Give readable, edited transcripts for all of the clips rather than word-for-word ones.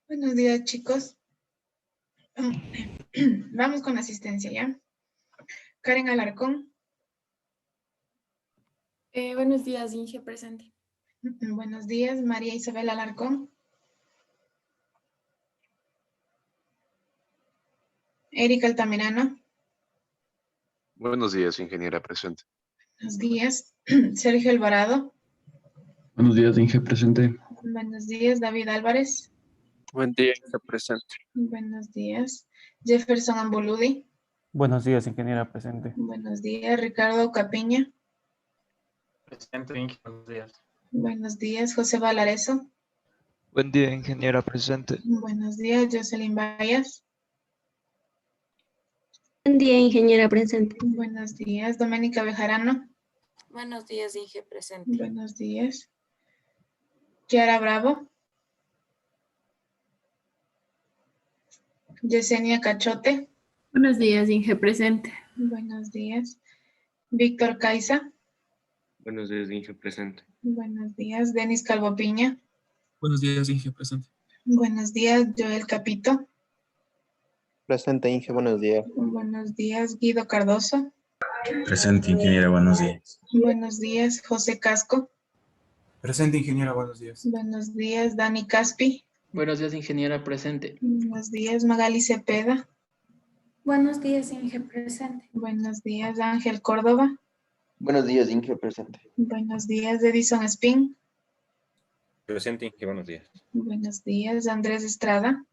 Buenos días, chicos. Vamos con asistencia, ¿ya? Karen Alarcón. Buenos días, Inge, presente. Buenos días, María Isabel Alarcón. Erika Altamirano. Buenos días, ingeniera presente. Buenos días, Sergio Alvarado. Buenos días, Inge, presente. Buenos días, David Álvarez. Buen día, Inge, presente. Buenos días, Jefferson Amboludi. Buenos días, ingeniera presente. Buenos días, Ricardo Capiña. Presente, Inge, buenos días. Buenos días, José Valareso. Buen día, ingeniera presente. Buenos días, Jocelyn Bayas. Buen día, ingeniera presente. Buenos días, Doménica Bejarano. Buenos días, Inge, presente. Buenos días, Kiara Bravo. Yesenia Cachote. Buenos días, Inge, presente. Buenos días, Víctor Caiza. Buenos días, Inge, presente. Buenos días, Denis Calvo Piña. Buenos días, Inge, presente. Buenos días, Joel Capito. Presente, Inge, buenos días. Buenos días, Guido Cardoso. Presente, ingeniera, buenos días. Buenos días, José Casco. Presente, ingeniera, buenos días. Buenos días, Dani Caspi. Buenos días, ingeniera, presente. Buenos días, Magali Cepeda. Buenos días, Inge, presente. Buenos días, Ángel Córdoba. Buenos días, Inge, presente. Buenos días, Edison Spin. Presente, Inge, buenos días. Buenos días, Andrés Estrada.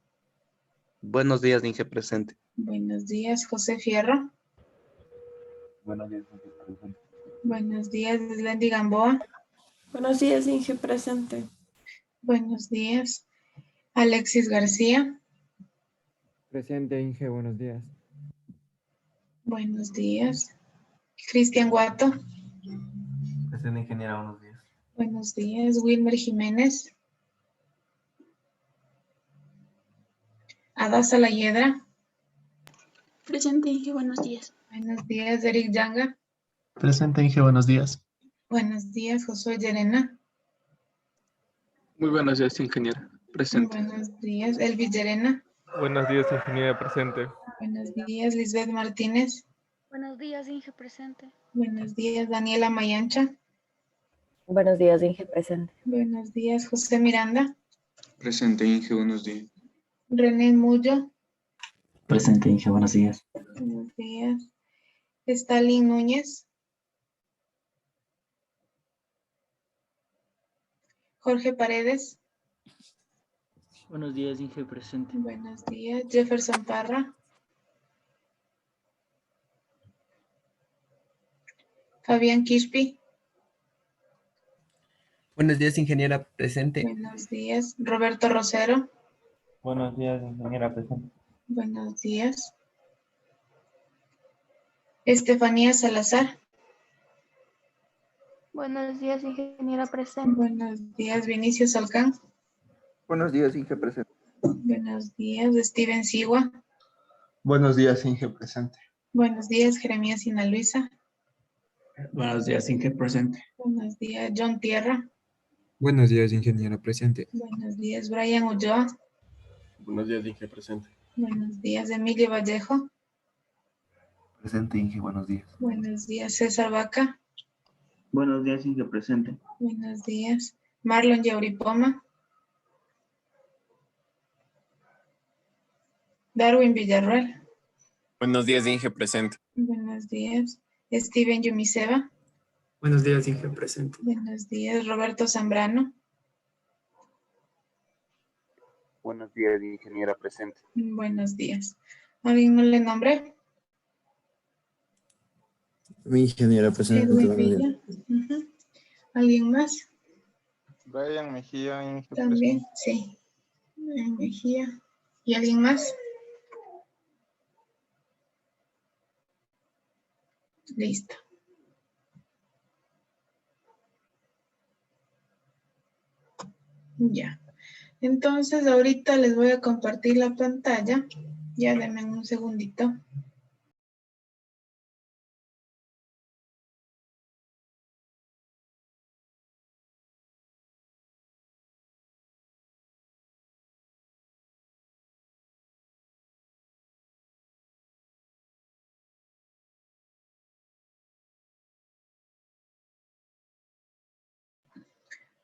Buenos días, Inge, presente. Buenos días, José Fierro. Buenos días, Inge, presente. Buenos días, Leslie Gamboa. Buenos días, Inge, presente. Buenos días, Alexis García. Presente, Inge, buenos días. Buenos días, Cristian Guato. Presente, ingeniera, buenos días. Buenos días, Wilmer Jiménez. Adasa Layedra. Presente, Inge, buenos días. Buenos días, Eric Yanga. Presente, Inge, buenos días. Buenos días, Josué Llerena. Muy buenos días, ingeniera, presente. Buenos días, Elvis Llerena. Buenos días, ingeniera presente. Buenos días, Lisbeth Martínez. Buenos días, Inge, presente. Buenos días, Daniela Mayancha. Buenos días, Inge, presente. Buenos días, José Miranda. Presente, Inge, buenos días. René Mullo. Presente, Inge, buenos días. Buenos días, Stalin Núñez. Jorge Paredes. Buenos días, Inge, presente. Buenos días, Jefferson Parra. Fabián Quispe. Buenos días, ingeniera, presente. Buenos días, Roberto Rosero. Buenos días, ingeniera presente. Buenos días, Estefanía Salazar. Buenos días, ingeniera presente. Buenos días, Vinicio Salcán. Buenos días, Inge, presente. Buenos días, Steven Sigua. Buenos días, Inge, presente. Buenos días, Jeremías Sina Luisa. Buenos días, Inge, presente. Buenos días, John Tierra. Buenos días, ingeniera, presente. Buenos días, Brian Ulloa. Buenos días, Inge, presente. Buenos días, Emilio Vallejo. Presente, Inge, buenos días. Buenos días, César Vaca. Buenos días, Inge, presente. Buenos días, Marlon Yauripoma. Darwin Villarroel. Buenos días, Inge, presente. Buenos días, Steven Yumiseva. Buenos días, Inge, presente. Buenos días, Roberto Zambrano. Buenos días, ingeniera, presente. Buenos días. ¿Alguien no le nombré? Mi ingeniera, presente. Edwin Buenos días. Villa. Ujú. ¿Alguien más? Brian Mejía, Inge, También, presente. sí. Brian Mejía. ¿Y alguien más? Listo. Ya. Entonces, ahorita les voy a compartir la pantalla. Ya denme un segundito.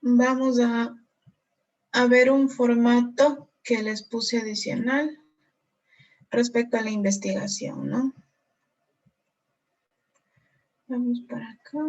Vamos a ver un formato que les puse adicional respecto a la investigación, ¿no? Vamos para acá.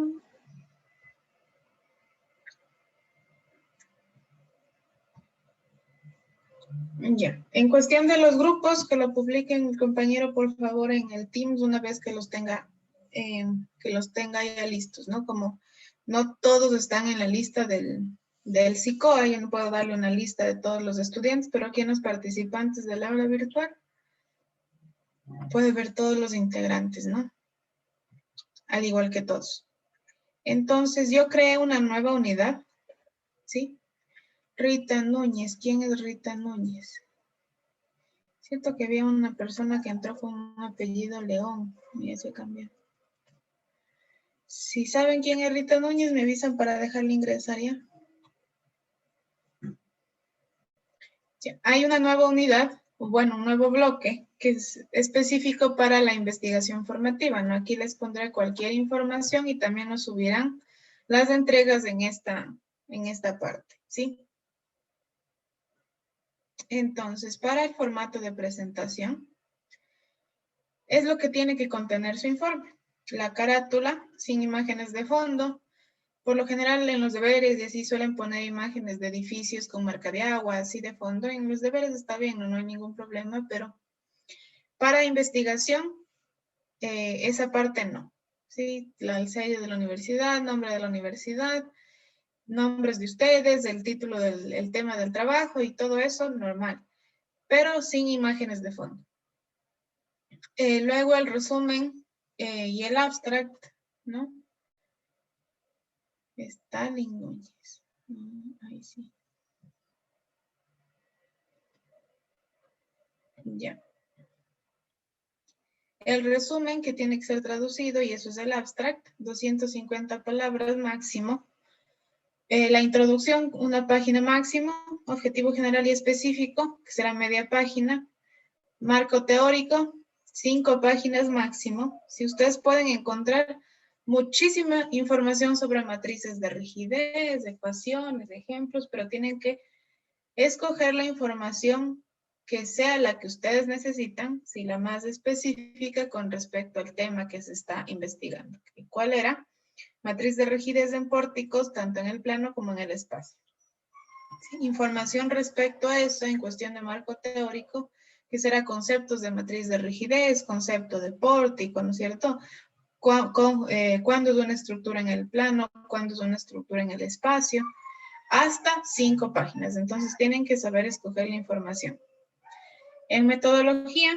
Ya, en cuestión de los grupos, que lo publiquen el compañero, por favor, en el Teams una vez que los tenga ya listos, ¿no? Como no todos están en la lista del SICOA, yo no puedo darle una lista de todos los estudiantes, pero aquí en los participantes del aula virtual puede ver todos los integrantes, ¿no? Al igual que todos. Entonces, yo creé una nueva unidad, ¿sí? Rita Núñez, ¿quién es Rita Núñez? Siento que había una persona que entró con un apellido León, y se cambió. Si saben quién es Rita Núñez, me avisan para dejarle ingresar ya. Ya, hay una nueva unidad, bueno, un nuevo bloque que es específico para la investigación formativa, ¿no? Aquí les pondré cualquier información y también nos subirán las entregas en esta parte, ¿sí? Entonces, para el formato de presentación, es lo que tiene que contener su informe. La carátula, sin imágenes de fondo. Por lo general, en los deberes y así suelen poner imágenes de edificios con marca de agua, así de fondo. En los deberes está bien, no hay ningún problema, pero para investigación, esa parte no. ¿Sí? El sello de la universidad, nombre de la universidad, nombres de ustedes, el título del tema del trabajo y todo eso, normal. Pero sin imágenes de fondo. Luego el resumen y el abstract, ¿no? Stalin Núñez. Ahí sí. Ya. El resumen que tiene que ser traducido, y eso es el abstract, 250 palabras máximo. La introducción, una página máximo. Objetivo general y específico, que será media página. Marco teórico, 5 páginas máximo. Si ustedes pueden encontrar muchísima información sobre matrices de rigidez, ecuaciones, ejemplos, pero tienen que escoger la información que sea la que ustedes necesitan, si la más específica con respecto al tema que se está investigando. ¿Cuál era? Matriz de rigidez en pórticos, tanto en el plano como en el espacio. ¿Sí? Información respecto a eso en cuestión de marco teórico, que será conceptos de matriz de rigidez, concepto de pórtico, ¿no es cierto? Cuándo es una estructura en el plano, cuándo es una estructura en el espacio, hasta 5 páginas. Entonces tienen que saber escoger la información. En metodología,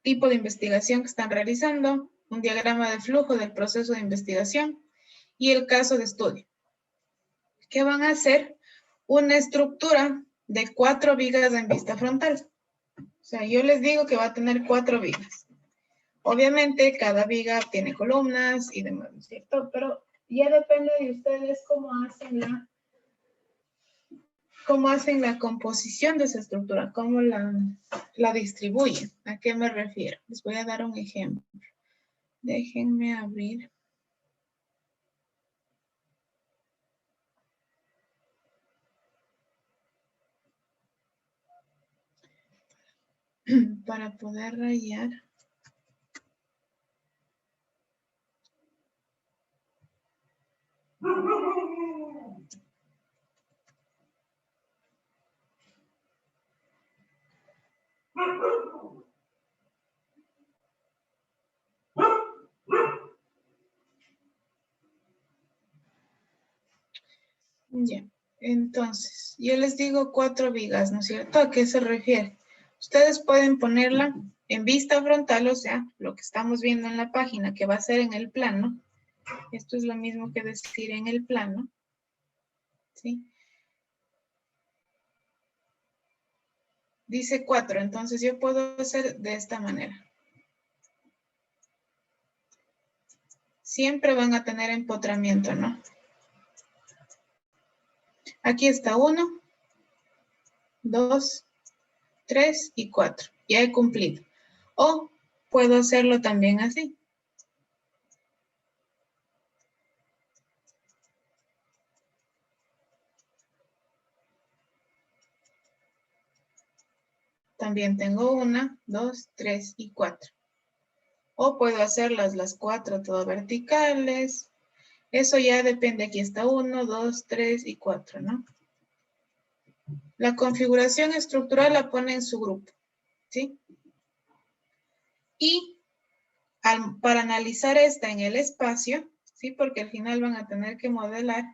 tipo de investigación que están realizando, un diagrama de flujo del proceso de investigación y el caso de estudio. ¿Qué van a hacer? Una estructura de 4 vigas en vista frontal. O sea, yo les digo que va a tener 4 vigas. Obviamente, cada viga tiene columnas y demás, ¿no es cierto? Pero ya depende de ustedes cómo hacen la composición de esa estructura, cómo la distribuyen. ¿A qué me refiero? Les voy a dar un ejemplo. Déjenme abrir. Para poder rayar. Ya, entonces, yo les digo 4 vigas, ¿no es cierto? ¿A qué se refiere? Ustedes pueden ponerla en vista frontal, o sea, lo que estamos viendo en la página, que va a ser en el plano. Esto es lo mismo que decir en el plano. ¿Sí? Dice 4, entonces yo puedo hacer de esta manera. Siempre van a tener empotramiento, ¿no? Aquí está 1, 2, 3 y 4. Ya he cumplido. O puedo hacerlo también así. También tengo 1, 2, 3 y 4. O puedo hacerlas las 4 todas verticales. Eso ya depende. Aquí está 1, 2, 3 y 4, ¿no? La configuración estructural la pone en su grupo, ¿sí? Y para analizar esta en el espacio, ¿sí? Porque al final van a tener que modelar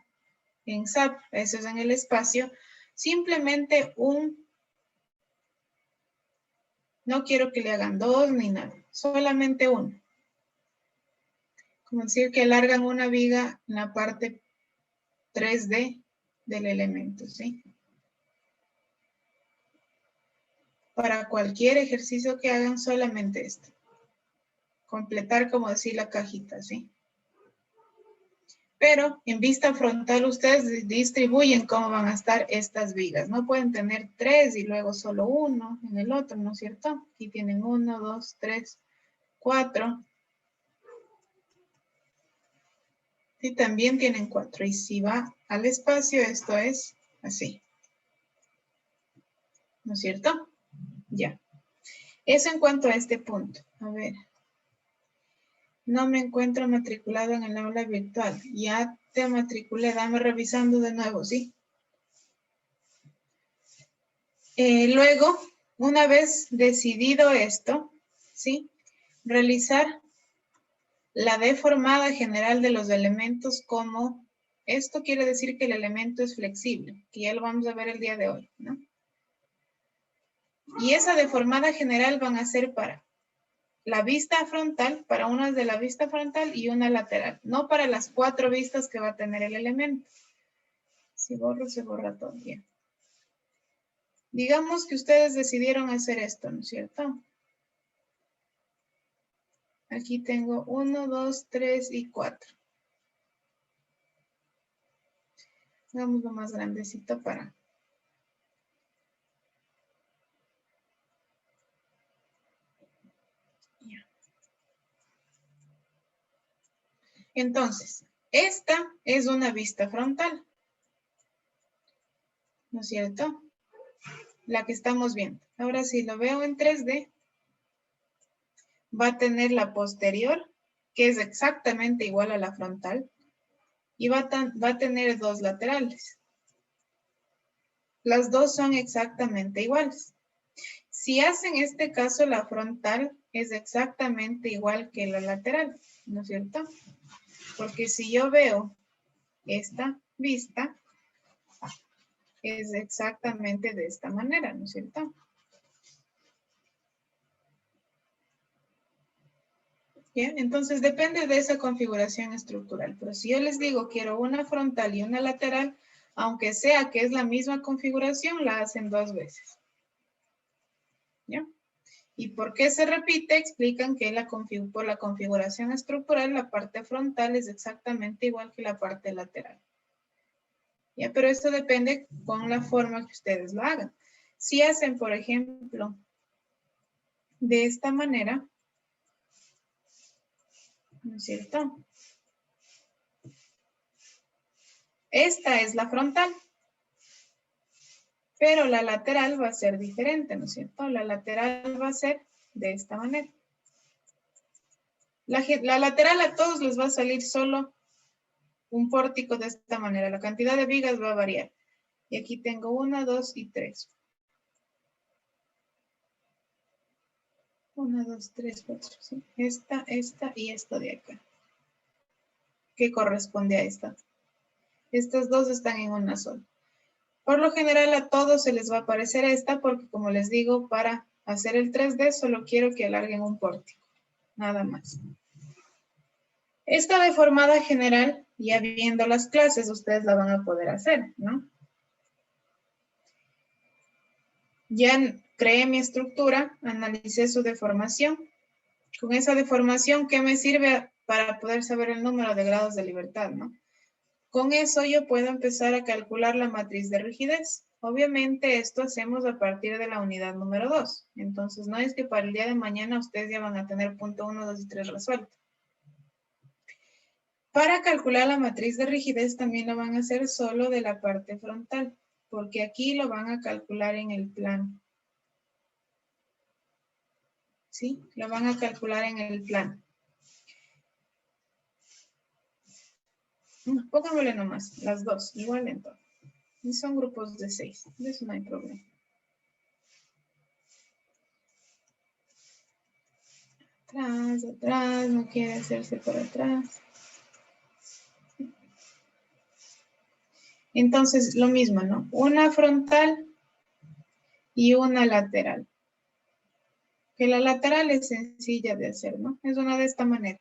en SAP, eso es en el espacio, simplemente no quiero que le hagan 2 ni nada, solamente 1. Como decir que alargan una viga en la parte 3D del elemento, ¿sí? Para cualquier ejercicio que hagan, solamente esto. Completar, como decir, la cajita, ¿sí? Pero en vista frontal ustedes distribuyen cómo van a estar estas vigas. No pueden tener 3 y luego solo 1 en el otro, ¿no es cierto? Aquí tienen 1, 2, 3, 4. Y también tienen 4. Y si va al espacio, esto es así. ¿No es cierto? Ya. Eso en cuanto a este punto. A ver. No me encuentro matriculado en el aula virtual. Ya te matriculé, dame revisando de nuevo, ¿sí? Luego, una vez decidido esto, ¿sí? Realizar la deformada general de los elementos como, esto quiere decir que el elemento es flexible, que ya lo vamos a ver el día de hoy, ¿no? Y esa deformada general van a ser para la vista frontal, para una de la vista frontal y una lateral, no para las 4 vistas que va a tener el elemento. Si borro, se borra todo bien. Digamos que ustedes decidieron hacer esto, ¿no es cierto? Aquí tengo 1, 2, 3 y 4. Hagámoslo más grandecito para... Entonces, esta es una vista frontal, ¿no es cierto? La que estamos viendo. Ahora si lo veo en 3D, va a tener la posterior, que es exactamente igual a la frontal, y va a tener 2 laterales. Las dos son exactamente iguales. Si hacen este caso, la frontal es exactamente igual que la lateral, ¿no es cierto? Porque si yo veo esta vista, es exactamente de esta manera, ¿no es cierto? Bien, entonces depende de esa configuración estructural. Pero si yo les digo quiero una frontal y una lateral, aunque sea que es la misma configuración, la hacen 2 veces. ¿Ya? ¿Y por qué se repite? Explican que por la configuración estructural, la parte frontal es exactamente igual que la parte lateral. ¿Ya? Pero esto depende con la forma que ustedes lo hagan. Si hacen, por ejemplo, de esta manera, ¿no es cierto? Esta es la frontal. Pero la lateral va a ser diferente, ¿no es cierto? La lateral va a ser de esta manera. La lateral a todos les va a salir solo un pórtico de esta manera. La cantidad de vigas va a variar. Y aquí tengo 1, 2 y 3. 1, 2, 3, 4. ¿Sí? Esta y esta de acá. ¿Qué corresponde a esta? Estas dos están en una sola. Por lo general a todos se les va a aparecer esta porque como les digo, para hacer el 3D solo quiero que alarguen un pórtico. Nada más. Esta deformada general, ya viendo las clases, ustedes la van a poder hacer, ¿no? Ya creé mi estructura, analicé su deformación. Con esa deformación, ¿qué me sirve para poder saber el número de grados de libertad, no? Con eso yo puedo empezar a calcular la matriz de rigidez. Obviamente esto hacemos a partir de la unidad número 2. Entonces no es que para el día de mañana ustedes ya van a tener punto 1, 2 y 3 resuelto. Para calcular la matriz de rigidez también lo van a hacer solo de la parte frontal, porque aquí lo van a calcular en el plano. ¿sí? Lo van a calcular en el plano. Pónganmele nomás, las dos, igual en todo. Y son grupos de 6, de eso no hay problema. Atrás, atrás, no quiere hacerse por atrás. Entonces, lo mismo, ¿no? Una frontal y una lateral. Que la lateral es sencilla de hacer, ¿no? Es una de esta manera.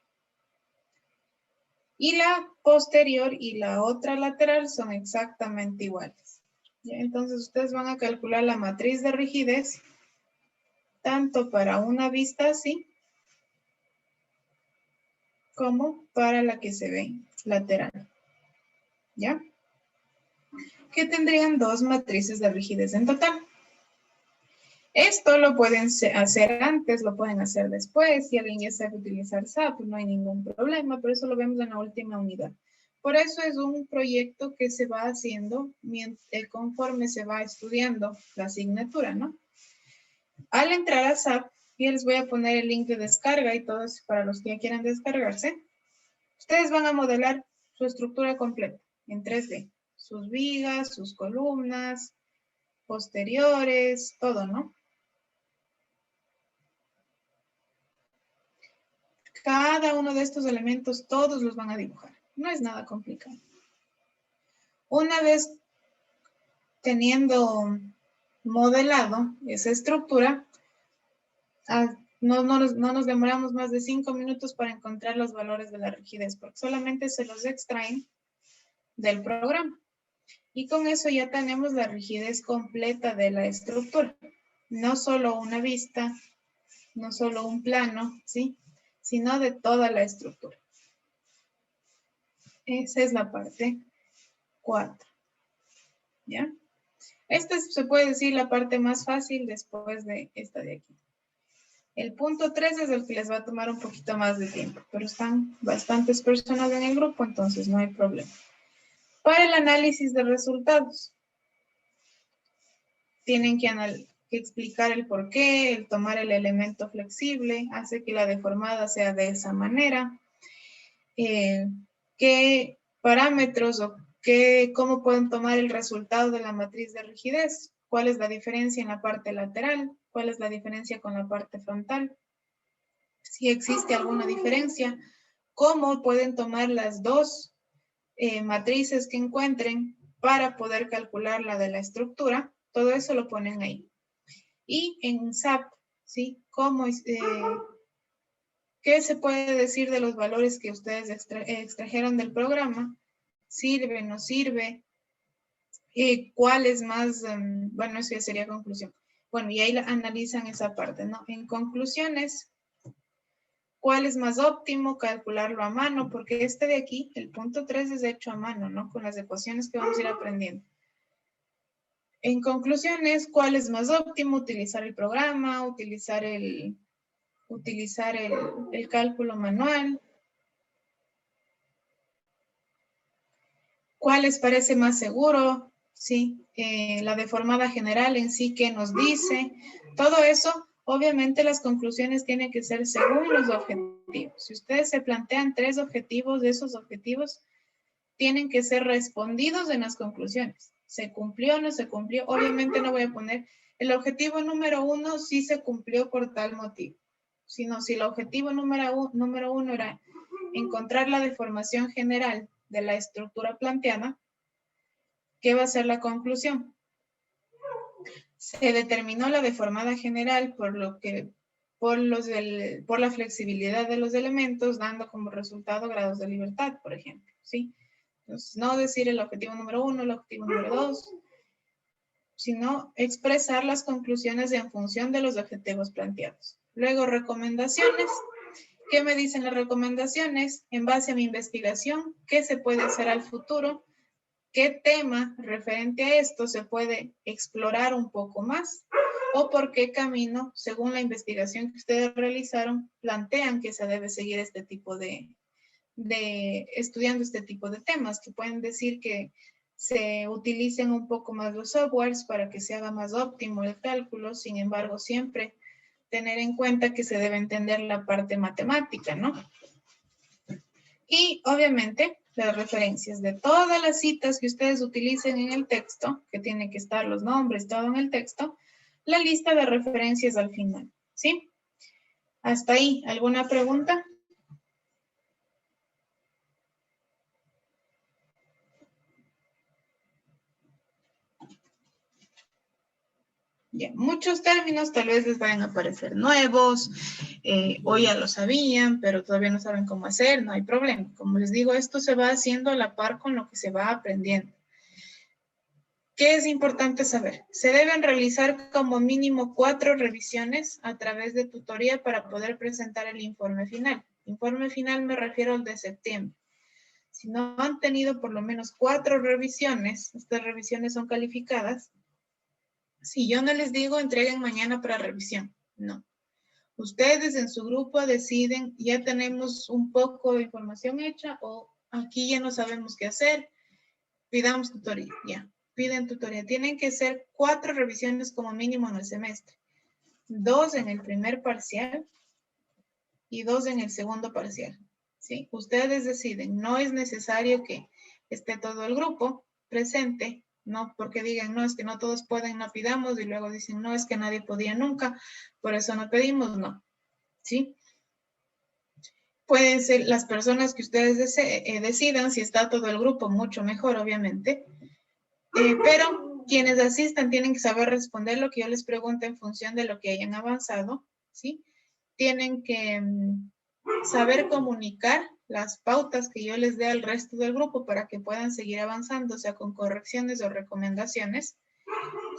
Y la posterior y la otra lateral son exactamente iguales. ¿Ya? Entonces, ustedes van a calcular la matriz de rigidez tanto para una vista así como para la que se ve lateral. ¿Ya? Que tendrían 2 matrices de rigidez en total. Esto lo pueden hacer antes, lo pueden hacer después. Si alguien ya sabe utilizar SAP, no hay ningún problema, pero eso lo vemos en la última unidad. Por eso es un proyecto que se va haciendo conforme se va estudiando la asignatura, ¿no? Al entrar a SAP, y les voy a poner el link de descarga y todo eso para los que ya quieran descargarse, ustedes van a modelar su estructura completa en 3D. Sus vigas, sus columnas, posteriores, todo, ¿no? Cada uno de estos elementos, todos los van a dibujar. No es nada complicado. Una vez teniendo modelado esa estructura, no nos demoramos más de 5 minutos para encontrar los valores de la rigidez, porque solamente se los extraen del programa. Y con eso ya tenemos la rigidez completa de la estructura. No solo una vista, no solo un plano, ¿sí? Sino de toda la estructura. Esa es la parte 4. ¿Ya? Esta se puede decir la parte más fácil después de esta de aquí. El punto 3 es el que les va a tomar un poquito más de tiempo, pero están bastantes personas en el grupo, entonces no hay problema. Para el análisis de resultados, tienen que explicar el por qué, el tomar el elemento flexible, hace que la deformada sea de esa manera, qué parámetros o cómo pueden tomar el resultado de la matriz de rigidez, cuál es la diferencia en la parte lateral, cuál es la diferencia con la parte frontal, si existe alguna diferencia, cómo pueden tomar las dos matrices que encuentren para poder calcular la de la estructura, todo eso lo ponen ahí. Y en SAP, ¿sí? ¿Qué se puede decir de los valores que ustedes extrajeron del programa? ¿Sirve, no sirve? ¿Cuál es más? Bueno, eso ya sería conclusión. Bueno, y ahí analizan esa parte, ¿no? En conclusiones, ¿cuál es más óptimo? Calcularlo a mano, porque este de aquí, el punto 3 es hecho a mano, ¿no? Con las ecuaciones que vamos a ir aprendiendo. En conclusiones, ¿cuál es más óptimo? Utilizar el programa, utilizar el cálculo manual. ¿Cuál les parece más seguro? Sí, la deformada general en sí, ¿qué nos dice? Todo eso, obviamente las conclusiones tienen que ser según los objetivos. Si ustedes se plantean 3 objetivos, de esos objetivos tienen que ser respondidos en las conclusiones. ¿Se cumplió o no se cumplió? Obviamente no voy a poner el objetivo número 1 sí se cumplió por tal motivo. Sino si el objetivo número 1 era encontrar la deformación general de la estructura planteada, ¿qué va a ser la conclusión? Se determinó la deformada general por la flexibilidad de los elementos, dando como resultado grados de libertad, por ejemplo, ¿sí? Entonces, no decir el objetivo número 1, el objetivo número 2, sino expresar las conclusiones en función de los objetivos planteados. Luego, recomendaciones. ¿Qué me dicen las recomendaciones? En base a mi investigación, ¿qué se puede hacer al futuro? ¿Qué tema referente a esto se puede explorar un poco más? ¿O por qué camino, según la investigación que ustedes realizaron, plantean que se debe seguir este tipo estudiando este tipo de temas? Que pueden decir que se utilicen un poco más los softwares para que se haga más óptimo el cálculo, sin embargo, siempre tener en cuenta que se debe entender la parte matemática, ¿no? Y obviamente las referencias de todas las citas que ustedes utilicen en el texto, que tienen que estar los nombres, todo en el texto, la lista de referencias al final, ¿sí? Hasta ahí, ¿alguna pregunta? Ya, muchos términos tal vez les vayan a parecer nuevos, o ya lo sabían, pero todavía no saben cómo hacer, no hay problema. Como les digo, esto se va haciendo a la par con lo que se va aprendiendo. ¿Qué es importante saber? Se deben realizar como mínimo 4 revisiones a través de tutoría para poder presentar el informe final. Informe final me refiero al de septiembre. Si no han tenido por lo menos 4 revisiones, estas revisiones son calificadas. Si yo no les digo entreguen mañana para revisión, no. Ustedes en su grupo deciden, ya tenemos un poco de información hecha o aquí ya no sabemos qué hacer, pidamos tutoría, ya. Piden tutoría. Tienen que ser 4 revisiones como mínimo en el semestre. 2 en el primer parcial y 2 en el segundo parcial. ¿Sí? Ustedes deciden. No es necesario que esté todo el grupo presente, no porque digan, no, es que no todos pueden, no pidamos, y luego dicen, no, es que nadie podía nunca, por eso no pedimos, no. ¿Sí? Pueden ser las personas que ustedes decidan, si está todo el grupo, mucho mejor, obviamente. Pero quienes asistan tienen que saber responder lo que yo les pregunte en función de lo que hayan avanzado, ¿sí? Tienen que saber comunicar las pautas que yo les dé al resto del grupo para que puedan seguir avanzando, o sea, con correcciones o recomendaciones,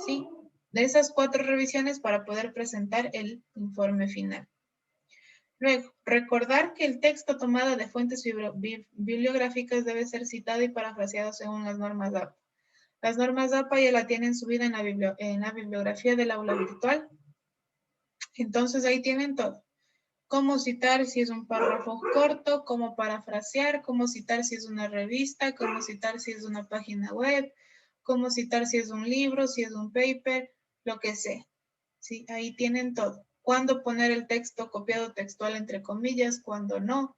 ¿sí? De esas 4 revisiones para poder presentar el informe final. Luego, recordar que el texto tomado de fuentes bibliográficas debe ser citado y parafraseado según las normas APA. Las normas APA ya la tienen subida en la bibliografía del aula virtual. Entonces ahí tienen todo. Cómo citar si es un párrafo corto, cómo parafrasear, cómo citar si es una revista, cómo citar si es una página web, cómo citar si es un libro, si es un paper, lo que sea. ¿Sí? Ahí tienen todo. Cuándo poner el texto copiado textual entre comillas, cuándo no.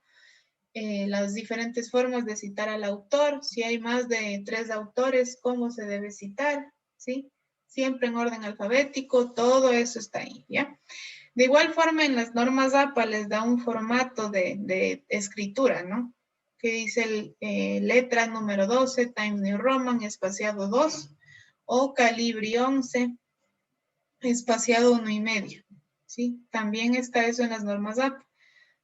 Las diferentes formas de citar al autor, si hay más de 3 autores, cómo se debe citar, ¿sí? Siempre en orden alfabético, todo eso está ahí, ¿ya? De igual forma, en las normas APA les da un formato de escritura, ¿no? Que dice letra número 12, Times New Roman, espaciado 2, o Calibri 11, espaciado 1,5, ¿sí? También está eso en las normas APA.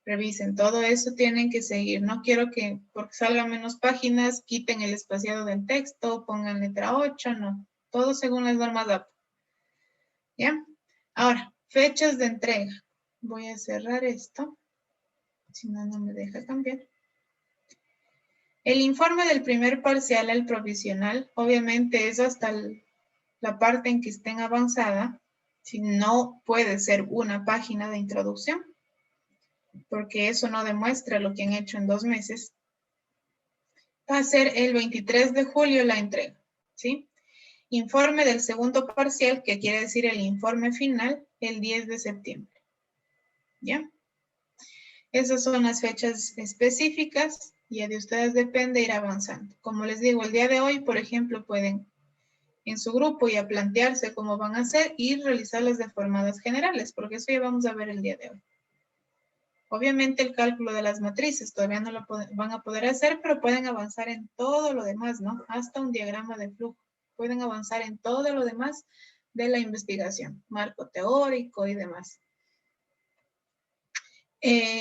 Revisen, todo eso tienen que seguir. No quiero que, porque salgan menos páginas, quiten el espaciado del texto, pongan letra 8, no. Todo según las normas APA. ¿Ya? Ahora, fechas de entrega. Voy a cerrar esto. Si no, no me deja cambiar. El informe del primer parcial al provisional, obviamente es hasta la parte en que estén avanzada. Si no, puede ser una página de introducción, porque eso no demuestra lo que han hecho en 2 meses. Va a ser el 23 de julio la entrega, ¿sí? Informe del segundo parcial, que quiere decir el informe final, el 10 de septiembre. ¿Ya? Esas son las fechas específicas y de ustedes depende ir avanzando. Como les digo, el día de hoy, por ejemplo, pueden en su grupo ya plantearse cómo van a hacer y realizar las deformadas generales, porque eso ya vamos a ver el día de hoy. Obviamente el cálculo de las matrices todavía no lo van a poder hacer, pero pueden avanzar en todo lo demás, ¿no? Hasta un diagrama de flujo. Pueden avanzar en todo lo demás de la investigación, marco teórico y demás.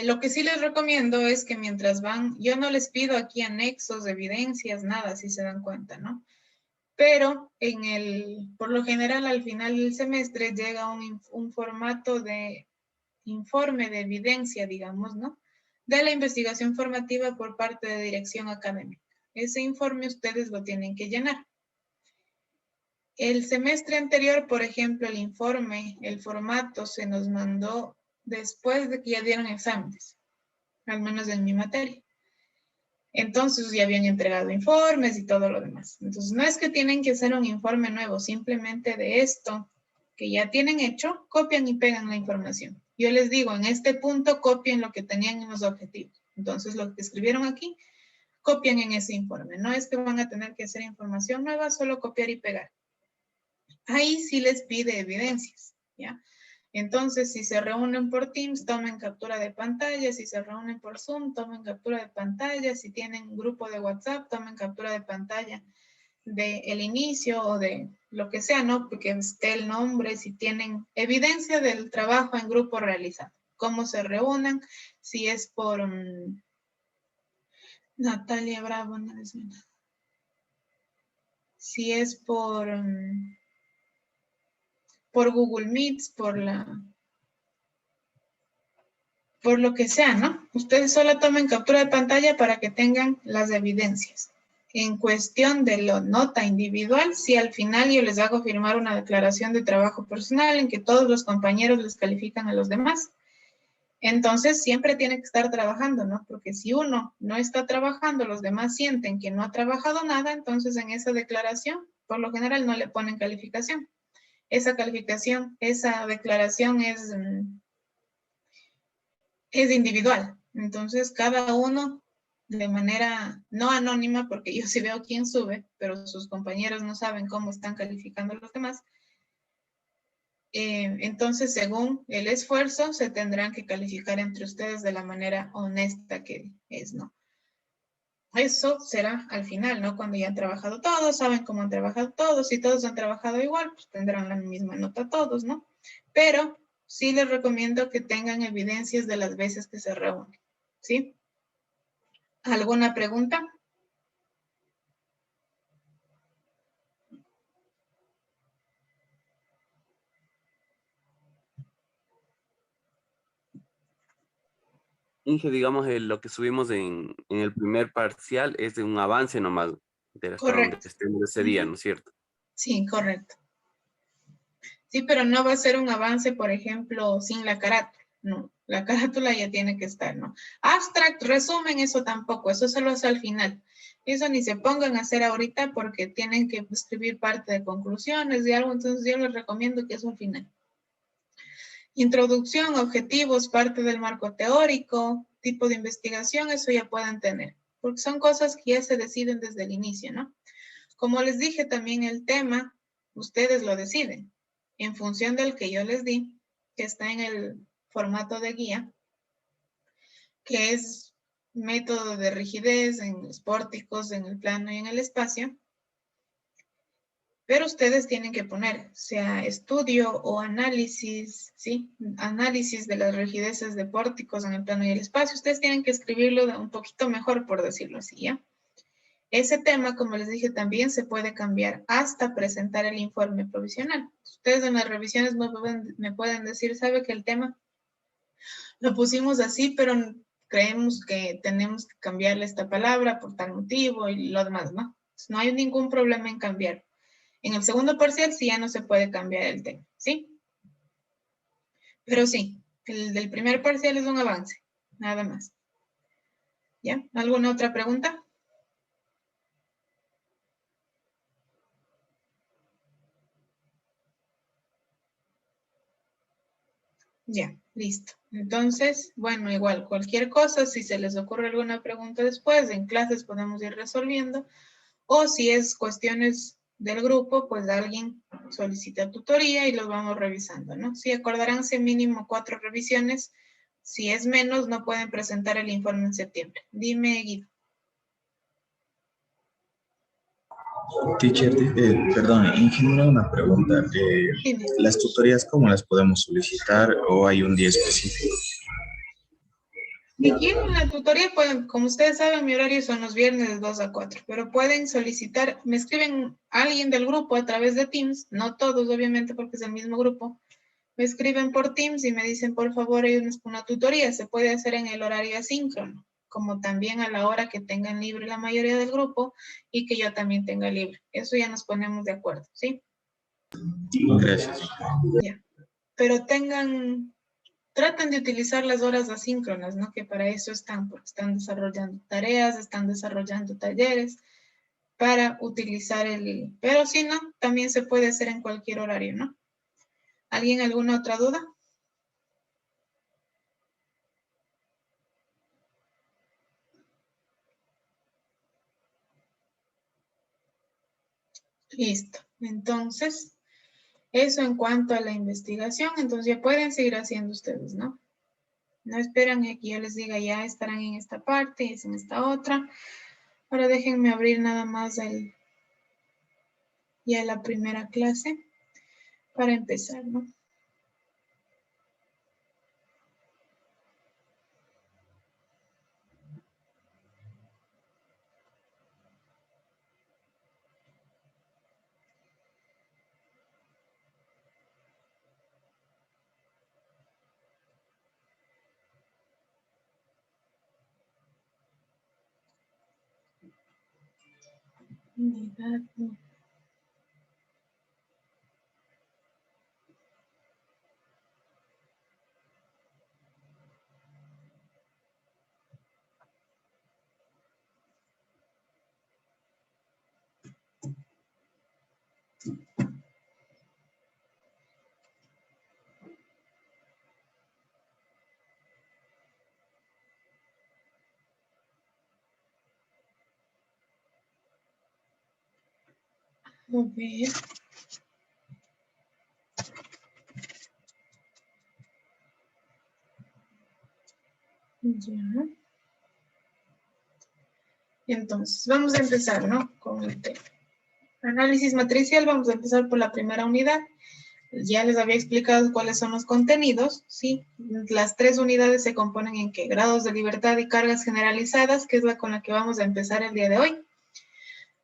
Lo que sí les recomiendo es que mientras van, yo no les pido aquí anexos, evidencias, nada, si se dan cuenta, ¿no? Pero por lo general al final del semestre llega un formato de informe de evidencia, digamos, ¿no? De la investigación formativa por parte de dirección académica. Ese informe ustedes lo tienen que llenar. El semestre anterior, por ejemplo, el informe, el formato se nos mandó después de que ya dieron exámenes, al menos en mi materia. Entonces ya habían entregado informes y todo lo demás. Entonces no es que tienen que hacer un informe nuevo, simplemente de esto que ya tienen hecho, copian y pegan la información. Yo les digo, en este punto copien lo que tenían en los objetivos. Entonces, lo que escribieron aquí, copian en ese informe. No es que van a tener que hacer información nueva, solo copiar y pegar. Ahí sí les pide evidencias, ¿ya? Entonces, si se reúnen por Teams, tomen captura de pantalla. Si se reúnen por Zoom, tomen captura de pantalla. Si tienen un grupo de WhatsApp, tomen captura de pantalla del inicio o de lo que sea, ¿no? Porque esté el nombre, si tienen evidencia del trabajo en grupo realizado. Cómo se reúnan, si es por Natalia Bravo, no es nada. Si es por Google Meets, por lo que sea, ¿no? Ustedes solo tomen captura de pantalla para que tengan las evidencias. En cuestión de la nota individual, si al final yo les hago firmar una declaración de trabajo personal en que todos los compañeros les califican a los demás, entonces siempre tiene que estar trabajando, ¿no? Porque si uno no está trabajando, los demás sienten que no ha trabajado nada, entonces en esa declaración, por lo general no le ponen calificación. Esa calificación, esa declaración es individual. Entonces, cada uno de manera no anónima, porque yo sí veo quién sube, pero sus compañeros no saben cómo están calificando los demás. Entonces, según el esfuerzo, se tendrán que calificar entre ustedes de la manera honesta que es, ¿no? Eso será al final, ¿no? Cuando ya han trabajado todos, saben cómo han trabajado todos. Si todos han trabajado igual, pues tendrán la misma nota todos, ¿no? Pero sí les recomiendo que tengan evidencias de las veces que se reúnen, ¿sí? ¿Alguna pregunta? Inge, digamos, lo que subimos en el primer parcial es de un avance nomás de hasta donde estemos ese día, ¿no es cierto? Sí, correcto. Sí, pero no va a ser un avance, por ejemplo, sin la carátula, no. La carátula ya tiene que estar, ¿no? Abstract, resumen, eso tampoco, eso solo es al final. Eso ni se pongan a hacer ahorita porque tienen que escribir parte de conclusiones y algo, entonces yo les recomiendo que eso al final. Introducción, objetivos, parte del marco teórico, tipo de investigación, eso ya pueden tener, porque son cosas que ya se deciden desde el inicio, ¿no? Como les dije también el tema, ustedes lo deciden, en función del que yo les di, que está en el formato de guía, que es método de rigidez en los pórticos, en el plano y en el espacio. Pero ustedes tienen que poner, sea estudio o análisis, ¿sí? Análisis de las rigideces de pórticos en el plano y el espacio. Ustedes tienen que escribirlo un poquito mejor, por decirlo así, ¿ya? Ese tema, como les dije, también se puede cambiar hasta presentar el informe provisional. Ustedes en las revisiones me pueden decir, ¿sabe que el tema lo pusimos así, pero creemos que tenemos que cambiarle esta palabra por tal motivo y lo demás, ¿no? Entonces, no hay ningún problema en cambiarlo. En el segundo parcial sí ya no se puede cambiar el tema, ¿sí? Pero sí, el del primer parcial es un avance, nada más. ¿Ya? ¿Alguna otra pregunta? Ya, listo. Entonces, bueno, igual, cualquier cosa, si se les ocurre alguna pregunta después, en clases podemos ir resolviendo, o si es cuestiones del grupo, pues alguien solicita tutoría y los vamos revisando, ¿no? Si acordaránse mínimo 4 revisiones, si es menos, no pueden presentar el informe en septiembre. Dime, Guido. Teacher, perdón, ingeniero, una pregunta. ¿Las tutorías cómo las podemos solicitar o hay un día específico? Si quieren la tutoría, pueden, como ustedes saben, mi horario son los viernes de 2 a 4, pero pueden solicitar, me escriben a alguien del grupo a través de Teams, no todos obviamente porque es el mismo grupo, me escriben por Teams y me dicen, por favor, hay una tutoría, se puede hacer en el horario asíncrono, como también a la hora que tengan libre la mayoría del grupo y que yo también tenga libre. Eso ya nos ponemos de acuerdo, ¿sí? Gracias. Ya. Pero traten de utilizar las horas asíncronas, ¿no? Que para eso están, porque están desarrollando tareas, están desarrollando talleres para utilizar pero si no, también se puede hacer en cualquier horario, ¿no? ¿Alguien alguna otra duda? Listo. Entonces, eso en cuanto a la investigación. Entonces ya pueden seguir haciendo ustedes, ¿no? No esperan a que yo les diga ya estarán en esta parte y es en esta otra. Ahora déjenme abrir nada más ya la primera clase para empezar, ¿no? Unidad 1. A ver. Ya. Entonces, vamos a empezar, ¿no? Con el tema. Análisis matricial, vamos a empezar por la primera unidad. Ya les había explicado cuáles son los contenidos, ¿sí? Las 3 unidades se componen en ¿qué? Grados de libertad y cargas generalizadas, que es la con la que vamos a empezar el día de hoy.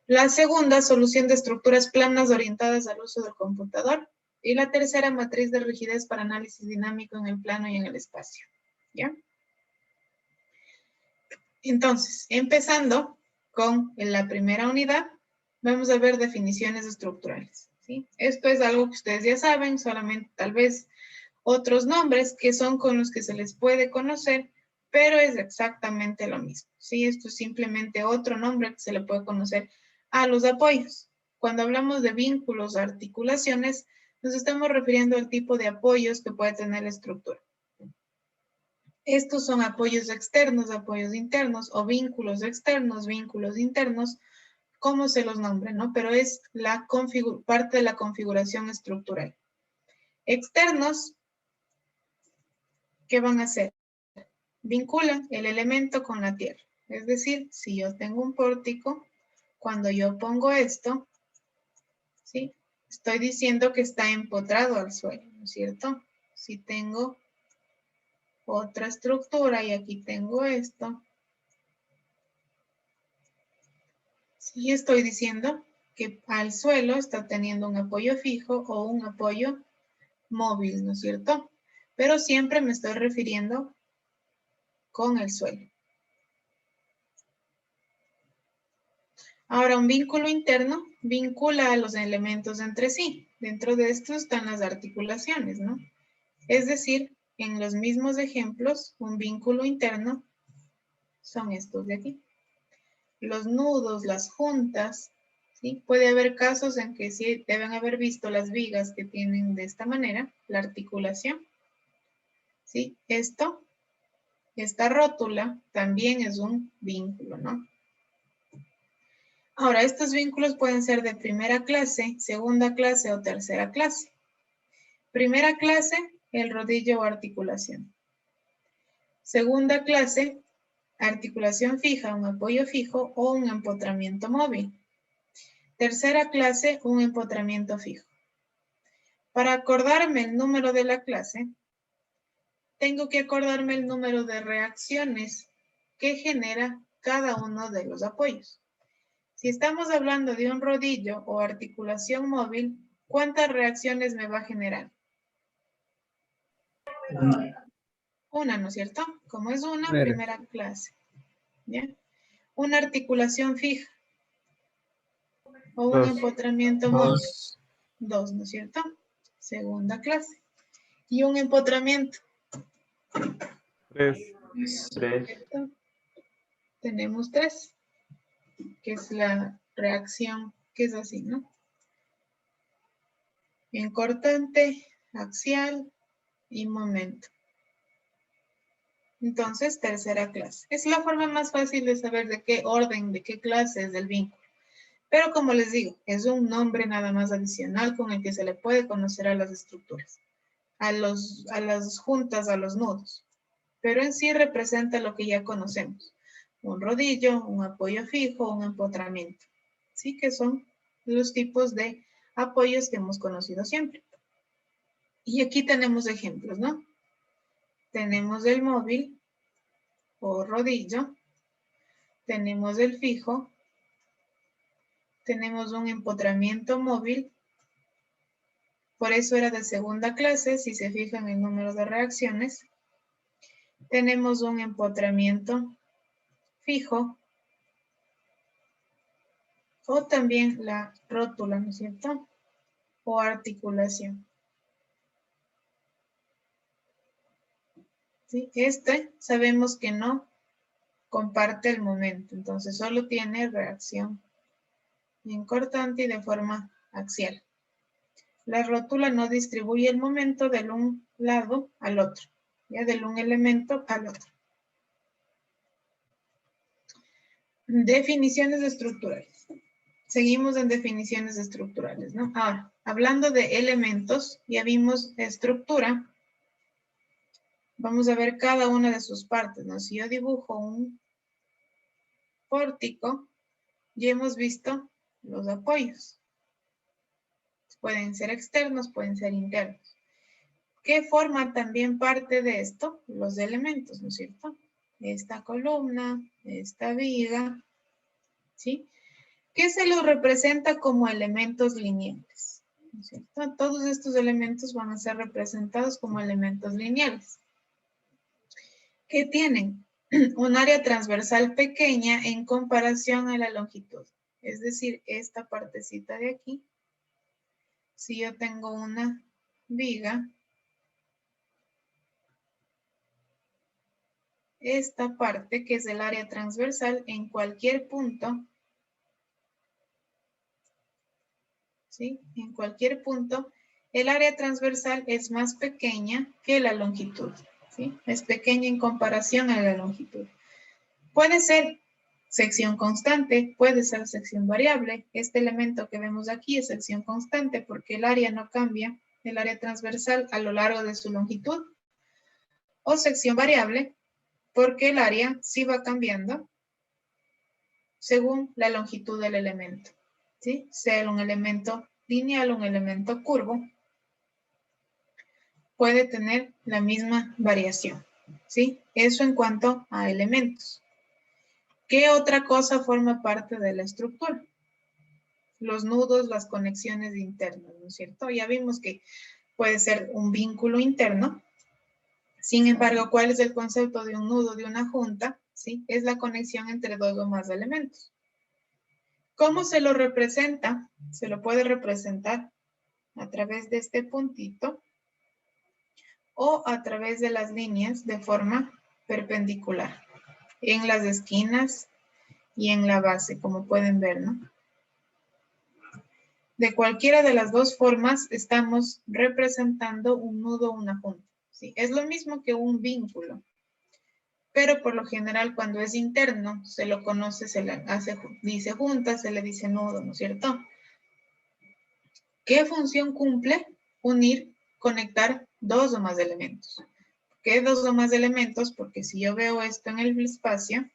La segunda, solución de estructuras planas orientadas al uso del computador. Y la tercera, matriz de rigidez para análisis dinámico en el plano y en el espacio. ¿Ya? Entonces, empezando con la primera unidad, vamos a ver definiciones estructurales, ¿sí? Esto es algo que ustedes ya saben, solamente tal vez otros nombres que son con los que se les puede conocer, pero es exactamente lo mismo, ¿sí? Esto es simplemente otro nombre que se le puede conocer a los apoyos. Cuando hablamos de vínculos, articulaciones, nos estamos refiriendo al tipo de apoyos que puede tener la estructura. Estos son apoyos externos, apoyos internos, o vínculos externos, vínculos internos, como se los nombra, ¿no? Pero es la parte de la configuración estructural. Externos, ¿qué van a hacer? Vinculan el elemento con la tierra. Es decir, si yo tengo un pórtico, cuando yo pongo esto, ¿sí? Estoy diciendo que está empotrado al suelo, ¿no es cierto? Si tengo otra estructura y aquí tengo esto, sí estoy diciendo que al suelo está teniendo un apoyo fijo o un apoyo móvil, ¿no es cierto? Pero siempre me estoy refiriendo con el suelo. Ahora, un vínculo interno vincula a los elementos entre sí. Dentro de esto están las articulaciones, ¿no? Es decir, en los mismos ejemplos, un vínculo interno son estos de aquí. Los nudos, las juntas, ¿sí? Puede haber casos en que sí deben haber visto las vigas que tienen de esta manera, la articulación, ¿sí? Esta rótula también es un vínculo, ¿no? Ahora, estos vínculos pueden ser de primera clase, segunda clase o tercera clase. Primera clase, el rodillo o articulación. Segunda clase, articulación fija, un apoyo fijo o un empotramiento móvil. Tercera clase, un empotramiento fijo. Para acordarme el número de la clase, tengo que acordarme el número de reacciones que genera cada uno de los apoyos. Si estamos hablando de un rodillo o articulación móvil, ¿cuántas reacciones me va a generar? Una, ¿no es cierto? Como es una, primera clase. ¿Ya? Una articulación fija. O un empotramiento móvil. 2, ¿no es cierto? Segunda clase. Y un empotramiento. 3. Tenemos 3. Que es la reacción, que es así, ¿no? En cortante, axial y momento. Entonces, tercera clase. Es la forma más fácil de saber de qué orden, de qué clase es el vínculo. Pero como les digo, es un nombre nada más adicional con el que se le puede conocer a las estructuras, a las juntas, a los nudos. Pero en sí representa lo que ya conocemos. Un rodillo, un apoyo fijo, un empotramiento. Sí, que son los tipos de apoyos que hemos conocido siempre. Y aquí tenemos ejemplos, ¿no? Tenemos el móvil o rodillo. Tenemos el fijo. Tenemos un empotramiento móvil. Por eso era de segunda clase, si se fijan en el número de reacciones. Tenemos un empotramiento fijo. O también la rótula, ¿no es cierto? O articulación. ¿Sí? Este sabemos que no comparte el momento, entonces solo tiene reacción en cortante y de forma axial. La rótula no distribuye el momento de un lado al otro, ya del un elemento al otro. Definiciones estructurales. Seguimos en definiciones estructurales, ¿no? Ahora, hablando de elementos, ya vimos estructura. Vamos a ver cada una de sus partes, ¿no? Si yo dibujo un pórtico, ya hemos visto los apoyos. Pueden ser externos, pueden ser internos. ¿Qué forma también parte de esto? Los elementos, ¿no es cierto? Esta columna, esta viga, ¿sí? ¿Qué se los representa como elementos lineales? ¿No es cierto? Todos estos elementos van a ser representados como elementos lineales. ¿Qué tienen? Un área transversal pequeña en comparación a la longitud. Es decir, esta partecita de aquí, si yo tengo una viga, esta parte que es el área transversal en cualquier punto, ¿sí? En cualquier punto, el área transversal es más pequeña que la longitud, ¿sí? Es pequeña en comparación a la longitud. Puede ser sección constante, puede ser sección variable. Este elemento que vemos aquí es sección constante porque el área no cambia, el área transversal a lo largo de su longitud. O sección variable porque el área sí va cambiando según la longitud del elemento, ¿sí? Sea un elemento lineal o un elemento curvo, puede tener la misma variación, ¿sí? Eso en cuanto a elementos. ¿Qué otra cosa forma parte de la estructura? Los nudos, las conexiones internas, ¿no es cierto? Ya vimos que puede ser un vínculo interno. Sin embargo, ¿cuál es el concepto de un nudo, de una junta? ¿Sí? Es la conexión entre dos o más elementos. ¿Cómo se lo representa? Se lo puede representar a través de este puntito o a través de las líneas de forma perpendicular. En las esquinas y en la base, como pueden ver, ¿no? De cualquiera de las dos formas estamos representando un nudo o una junta, ¿sí? Es lo mismo que un vínculo, pero por lo general cuando es interno se lo conoce, se le dice junta, se le dice nudo, ¿no es cierto? ¿Qué función cumple? Unir, conectar dos o más elementos. ¿Qué dos o más elementos? Porque si yo veo esto en el espacio,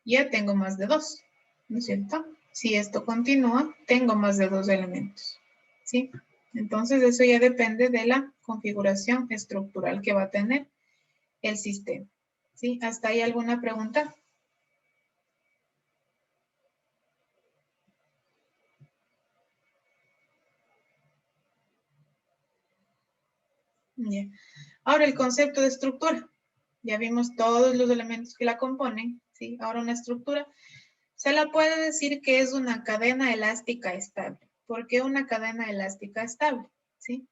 ya tengo más de dos, ¿no es cierto? Si esto continúa, tengo más de dos elementos, ¿sí? Entonces eso ya depende de la configuración estructural que va a tener el sistema, ¿sí? ¿Hasta ahí alguna pregunta? Bien. Ahora el concepto de estructura. Ya vimos todos los elementos que la componen, ¿sí? Ahora una estructura se la puede decir que es una cadena elástica estable. ¿Por qué una cadena elástica estable? ¿Sí?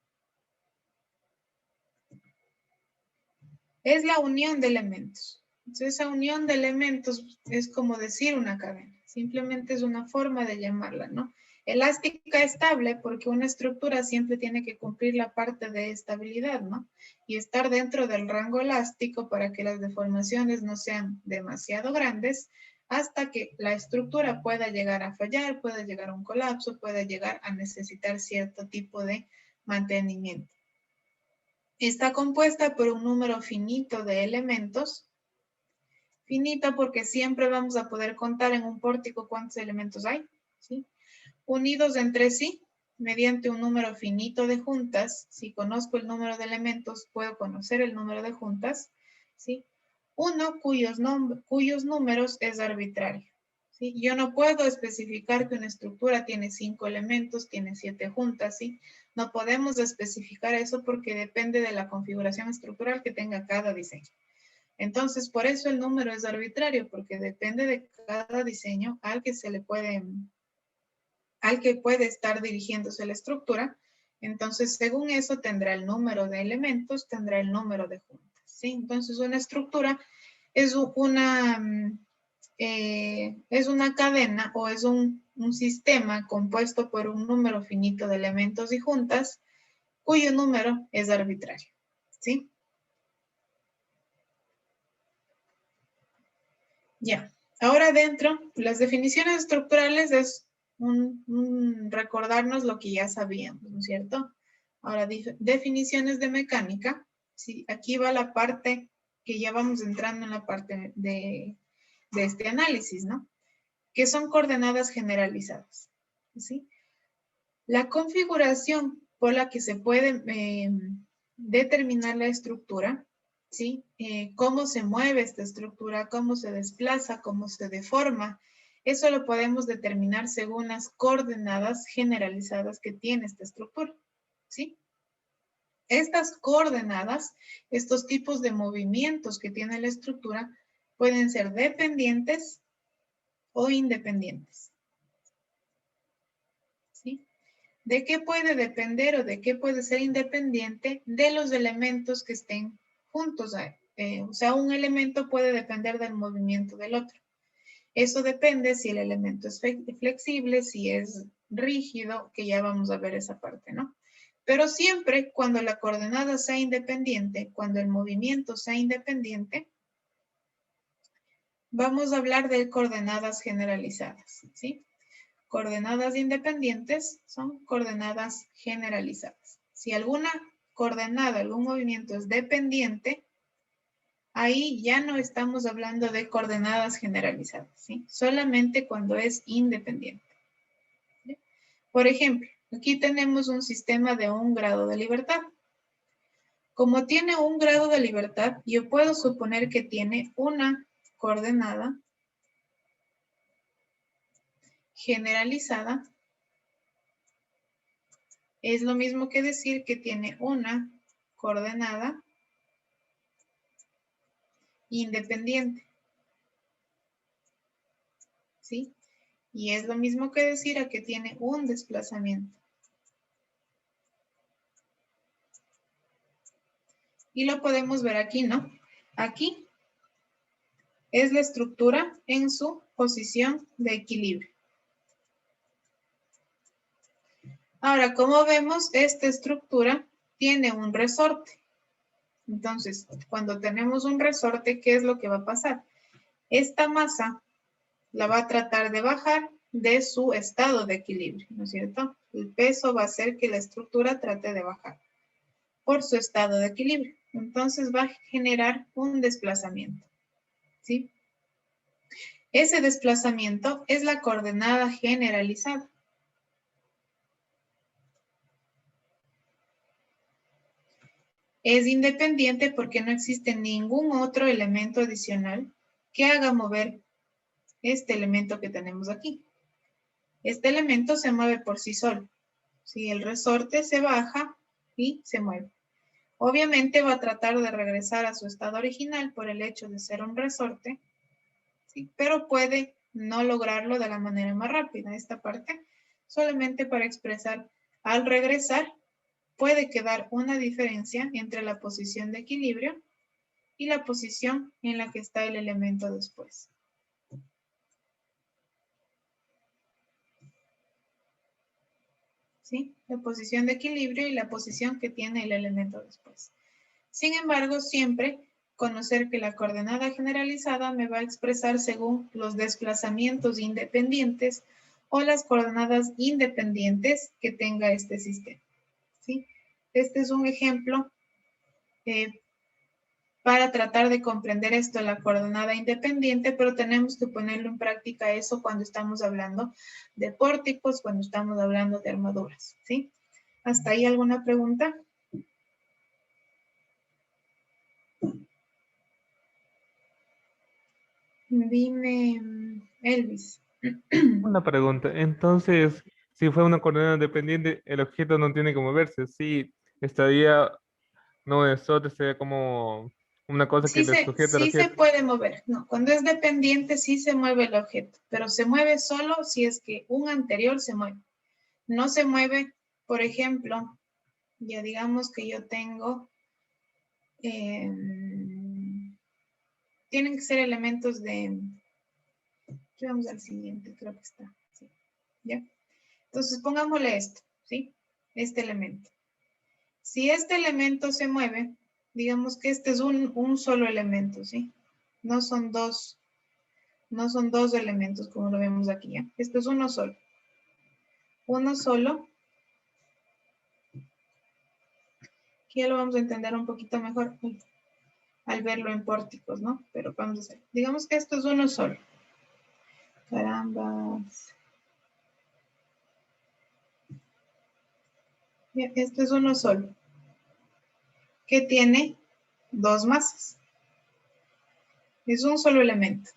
Es la unión de elementos. Entonces, esa unión de elementos es como decir una cadena. Simplemente es una forma de llamarla, ¿no? Elástica estable porque una estructura siempre tiene que cumplir la parte de estabilidad, ¿no? Y estar dentro del rango elástico para que las deformaciones no sean demasiado grandes hasta que la estructura pueda llegar a fallar, pueda llegar a un colapso, pueda llegar a necesitar cierto tipo de mantenimiento. Está compuesta por un número finito de elementos. Finito porque siempre vamos a poder contar en un pórtico cuántos elementos hay, ¿sí? Unidos entre sí mediante un número finito de juntas. Si conozco el número de elementos, puedo conocer el número de juntas, ¿sí? Uno cuyos números es arbitrario, ¿sí? Yo no puedo especificar que una estructura tiene 5 elementos, tiene 7 juntas, ¿sí? No podemos especificar eso porque depende de la configuración estructural que tenga cada diseño. Entonces, por eso el número es arbitrario, porque depende de cada diseño al que puede estar dirigiéndose la estructura. Entonces, según eso, tendrá el número de elementos, tendrá el número de juntas, ¿sí? Entonces, una estructura es una cadena o es un sistema compuesto por un número finito de elementos y juntas, cuyo número es arbitrario, ¿sí? Ya, ahora dentro, las definiciones estructurales es recordarnos lo que ya sabíamos, ¿no es cierto? Ahora, definiciones de mecánica, sí, aquí va la parte que ya vamos entrando en la parte de este análisis, ¿no? Que son coordenadas generalizadas, ¿sí? La configuración por la que se puede determinar la estructura, ¿sí? Cómo se mueve esta estructura, cómo se desplaza, cómo se deforma. Eso lo podemos determinar según las coordenadas generalizadas que tiene esta estructura, ¿sí? Estas coordenadas, estos tipos de movimientos que tiene la estructura, pueden ser dependientes o independientes, ¿sí? ¿De qué puede depender o de qué puede ser independiente? De los elementos que estén juntos. O sea, un elemento puede depender del movimiento del otro. Eso depende si el elemento es flexible, si es rígido, que ya vamos a ver esa parte, ¿no? Pero siempre cuando la coordenada sea independiente, cuando el movimiento sea independiente, vamos a hablar de coordenadas generalizadas, ¿sí? Coordenadas independientes son coordenadas generalizadas. Si alguna coordenada, algún movimiento es dependiente, ahí ya no estamos hablando de coordenadas generalizadas, ¿sí? Solamente cuando es independiente, ¿sí? Por ejemplo, aquí tenemos un sistema de 1 grado de libertad. Como tiene 1 grado de libertad, yo puedo suponer que tiene una coordenada generalizada. Es lo mismo que decir que tiene una coordenada independiente, ¿sí? Y es lo mismo que decir a que tiene un desplazamiento. Y lo podemos ver aquí, ¿no? Aquí es la estructura en su posición de equilibrio. Ahora, como vemos, esta estructura tiene un resorte. Entonces, cuando tenemos un resorte, ¿qué es lo que va a pasar? Esta masa la va a tratar de bajar de su estado de equilibrio, ¿no es cierto? El peso va a hacer que la estructura trate de bajar por su estado de equilibrio. Entonces va a generar un desplazamiento, ¿sí? Ese desplazamiento es la coordenada generalizada. Es independiente porque no existe ningún otro elemento adicional que haga mover este elemento que tenemos aquí. Este elemento se mueve por sí solo. Si el resorte se baja y se mueve. Obviamente va a tratar de regresar a su estado original por el hecho de ser un resorte, ¿sí? Pero puede no lograrlo de la manera más rápida. Esta parte solamente para expresar al regresar puede quedar una diferencia entre la posición de equilibrio y la posición en la que está el elemento después. ¿Sí? La posición de equilibrio y la posición que tiene el elemento después. Sin embargo, siempre conocer que la coordenada generalizada me va a expresar según los desplazamientos independientes o las coordenadas independientes que tenga este sistema, ¿sí? Este es un ejemplo para tratar de comprender esto, la coordenada independiente, pero tenemos que ponerlo en práctica eso cuando estamos hablando de pórticos, cuando estamos hablando de armaduras, ¿sí? ¿Hasta ahí alguna pregunta? Dime, Elvis. Una pregunta. Entonces, si fue una coordenada dependiente, el objeto no tiene que moverse. Sí, estaría, no es solo, sería como una cosa que le sujeta al Sí se objeto. puede mover. No, cuando es dependiente sí se mueve el objeto, pero se mueve solo si es que un anterior se mueve. No se mueve, por ejemplo, ya digamos que yo tengo, tienen que ser elementos de, vamos al siguiente, creo que está, ¿sí? ¿Ya? Entonces pongámosle esto, ¿sí? Este elemento. Si este elemento se mueve, digamos que este es un solo elemento, ¿sí? No son dos elementos como lo vemos aquí, ¿ya? Esto es uno solo. Uno solo. Aquí ya lo vamos a entender un poquito mejor al verlo en pórticos, ¿no? Pero vamos a hacer. Digamos que esto es uno solo. Carambas. Bien, esto es uno solo. Que tiene dos masas. Es un solo elemento.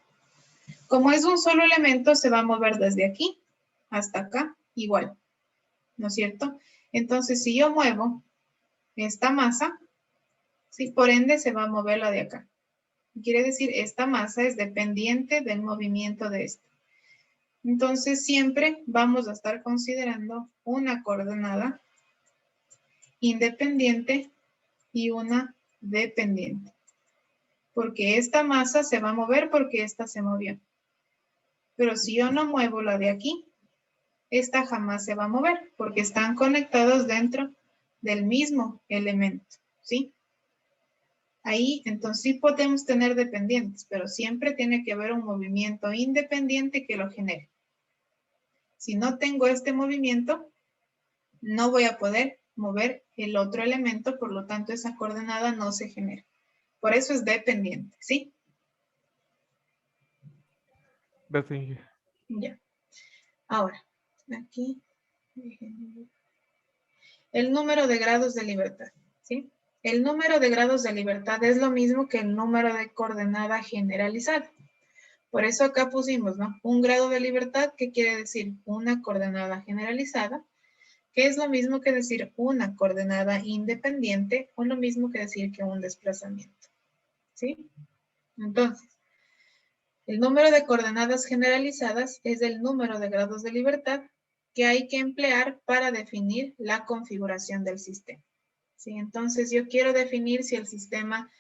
Como es un solo elemento, se va a mover desde aquí hasta acá, igual. ¿No es cierto? Entonces, si yo muevo esta masa, sí, por ende se va a mover la de acá. Quiere decir, esta masa es dependiente del movimiento de esta. Entonces, siempre vamos a estar considerando una coordenada independiente y una dependiente. Porque esta masa se va a mover porque esta se movió. Pero si yo no muevo la de aquí, esta jamás se va a mover porque están conectados dentro del mismo elemento, ¿sí? Ahí, entonces, sí podemos tener dependientes, pero siempre tiene que haber un movimiento independiente que lo genere. Si no tengo este movimiento, no voy a poder mover el otro elemento, por lo tanto, esa coordenada no se genera. Por eso es dependiente, ¿sí? Gracias, Inge. Ya. Ahora, aquí, el número de grados de libertad, ¿sí? El número de grados de libertad es lo mismo que el número de coordenada generalizada. Por eso acá pusimos, ¿no? Un grado de libertad, ¿qué quiere decir? Una coordenada generalizada, que es lo mismo que decir una coordenada independiente o lo mismo que decir que un desplazamiento, ¿sí? Entonces, el número de coordenadas generalizadas es el número de grados de libertad que hay que emplear para definir la configuración del sistema. ¿Sí? Entonces, yo quiero definir si el sistema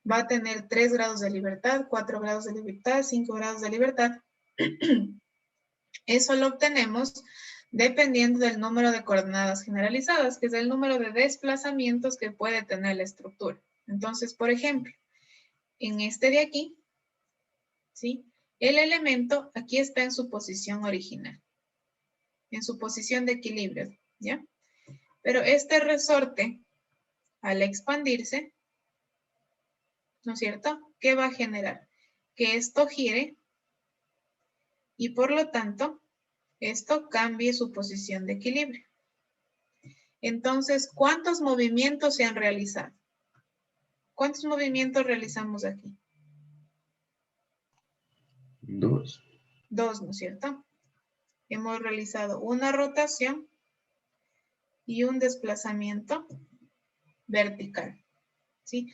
va a tener 3 grados de libertad, 4 grados de libertad, 5 grados de libertad. Eso lo obtenemos dependiendo del número de coordenadas generalizadas, que es el número de desplazamientos que puede tener la estructura. Entonces, por ejemplo, en este de aquí, ¿sí? El elemento aquí está en su posición original, en su posición de equilibrio, ¿ya? Pero este resorte, al expandirse, ¿no es cierto? ¿Qué va a generar? Que esto gire y por lo tanto, esto cambie su posición de equilibrio. Entonces, ¿cuántos movimientos se han realizado? ¿Cuántos movimientos realizamos aquí? 2. 2, ¿no es cierto? Hemos realizado una rotación y un desplazamiento vertical, ¿sí?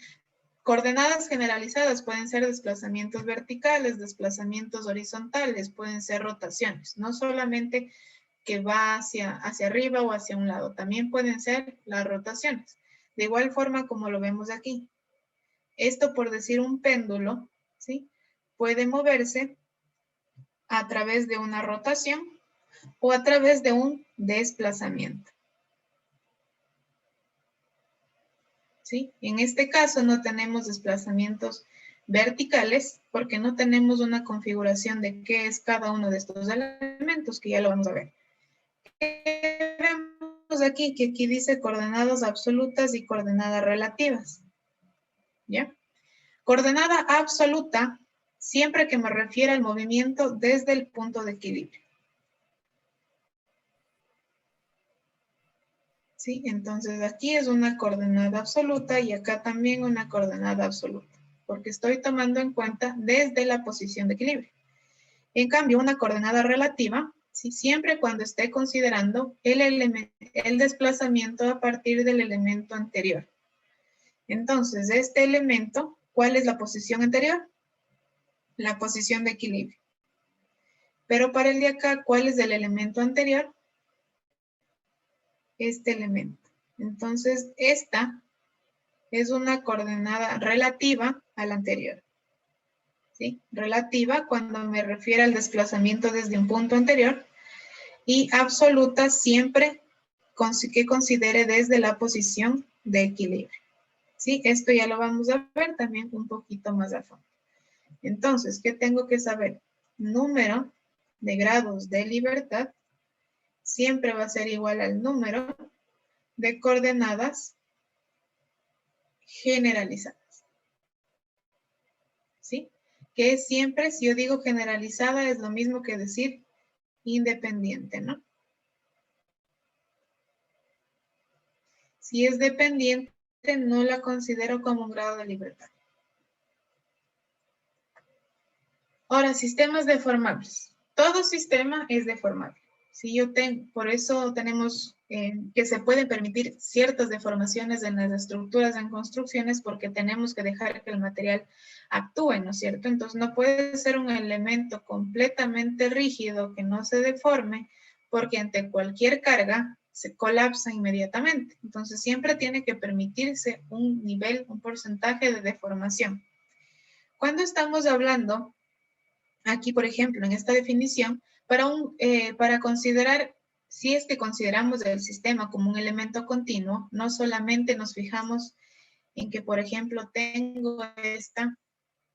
Coordenadas generalizadas pueden ser desplazamientos verticales, desplazamientos horizontales, pueden ser rotaciones, no solamente que va hacia arriba o hacia un lado, también pueden ser las rotaciones. De igual forma como lo vemos aquí. Esto por decir un péndulo, ¿sí? Puede moverse a través de una rotación o a través de un desplazamiento. ¿sí? En este caso no tenemos desplazamientos verticales porque no tenemos una configuración de qué es cada uno de estos elementos, que ya lo vamos a ver. Vemos aquí que aquí dice coordenadas absolutas y coordenadas relativas. ¿Ya? Coordenada absoluta, siempre que me refiera al movimiento desde el punto de equilibrio. ¿Sí? Entonces aquí es una coordenada absoluta y acá también una coordenada absoluta, porque estoy tomando en cuenta desde la posición de equilibrio. En cambio, una coordenada relativa, ¿sí? Siempre cuando esté considerando el desplazamiento a partir del elemento anterior. Entonces, este elemento, ¿cuál es la posición anterior? La posición de equilibrio. Pero para el de acá, ¿cuál es el elemento anterior? Este elemento. Entonces, esta es una coordenada relativa a la anterior. ¿Sí? Relativa cuando me refiero al desplazamiento desde un punto anterior y absoluta siempre que considere desde la posición de equilibrio. ¿Sí? Esto ya lo vamos a ver también un poquito más a fondo. Entonces, ¿qué tengo que saber? Número de grados de libertad siempre va a ser igual al número de coordenadas generalizadas. ¿Sí? Que es siempre, si yo digo generalizada, es lo mismo que decir independiente, ¿no? Si es dependiente, no la considero como un grado de libertad. Ahora, sistemas deformables. Todo sistema es deformable. Si yo por eso tenemos que se pueden permitir ciertas deformaciones en las estructuras en construcciones porque tenemos que dejar que el material actúe, ¿no es cierto? Entonces no puede ser un elemento completamente rígido que no se deforme porque ante cualquier carga se colapsa inmediatamente. Entonces siempre tiene que permitirse un nivel, un porcentaje de deformación. Cuando estamos hablando, aquí por ejemplo en esta definición, para considerar, si es que consideramos el sistema como un elemento continuo, no solamente nos fijamos en que, por ejemplo, tengo esta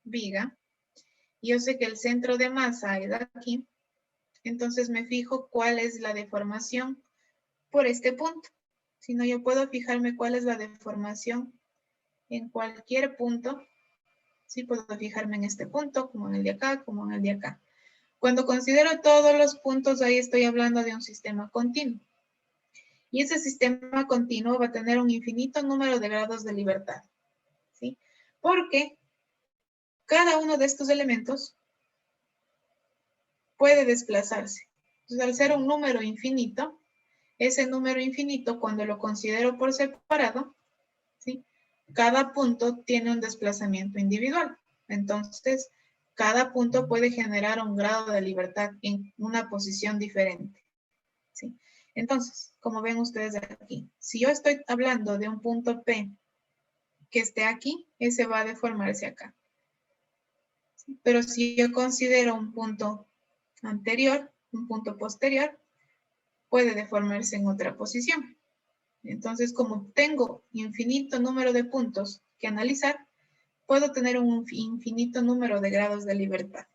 viga, y yo sé que el centro de masa es aquí, entonces me fijo cuál es la deformación por este punto. Si no, yo puedo fijarme cuál es la deformación en cualquier punto. Sí, puedo fijarme en este punto, como en el de acá, como en el de acá. Cuando considero todos los puntos, ahí estoy hablando de un sistema continuo. Y ese sistema continuo va a tener un infinito número de grados de libertad. ¿Sí? Porque cada uno de estos elementos puede desplazarse. Entonces, al ser un número infinito, ese número infinito, cuando lo considero por separado, ¿sí? Cada punto tiene un desplazamiento individual. Entonces, cada punto puede generar un grado de libertad en una posición diferente. ¿Sí? Entonces, como ven ustedes aquí, si yo estoy hablando de un punto P que esté aquí, ese va a deformarse acá. ¿Sí? Pero si yo considero un punto anterior, un punto posterior, puede deformarse en otra posición. Entonces, como tengo infinito número de puntos que analizar, puedo tener un infinito número de grados de libertad.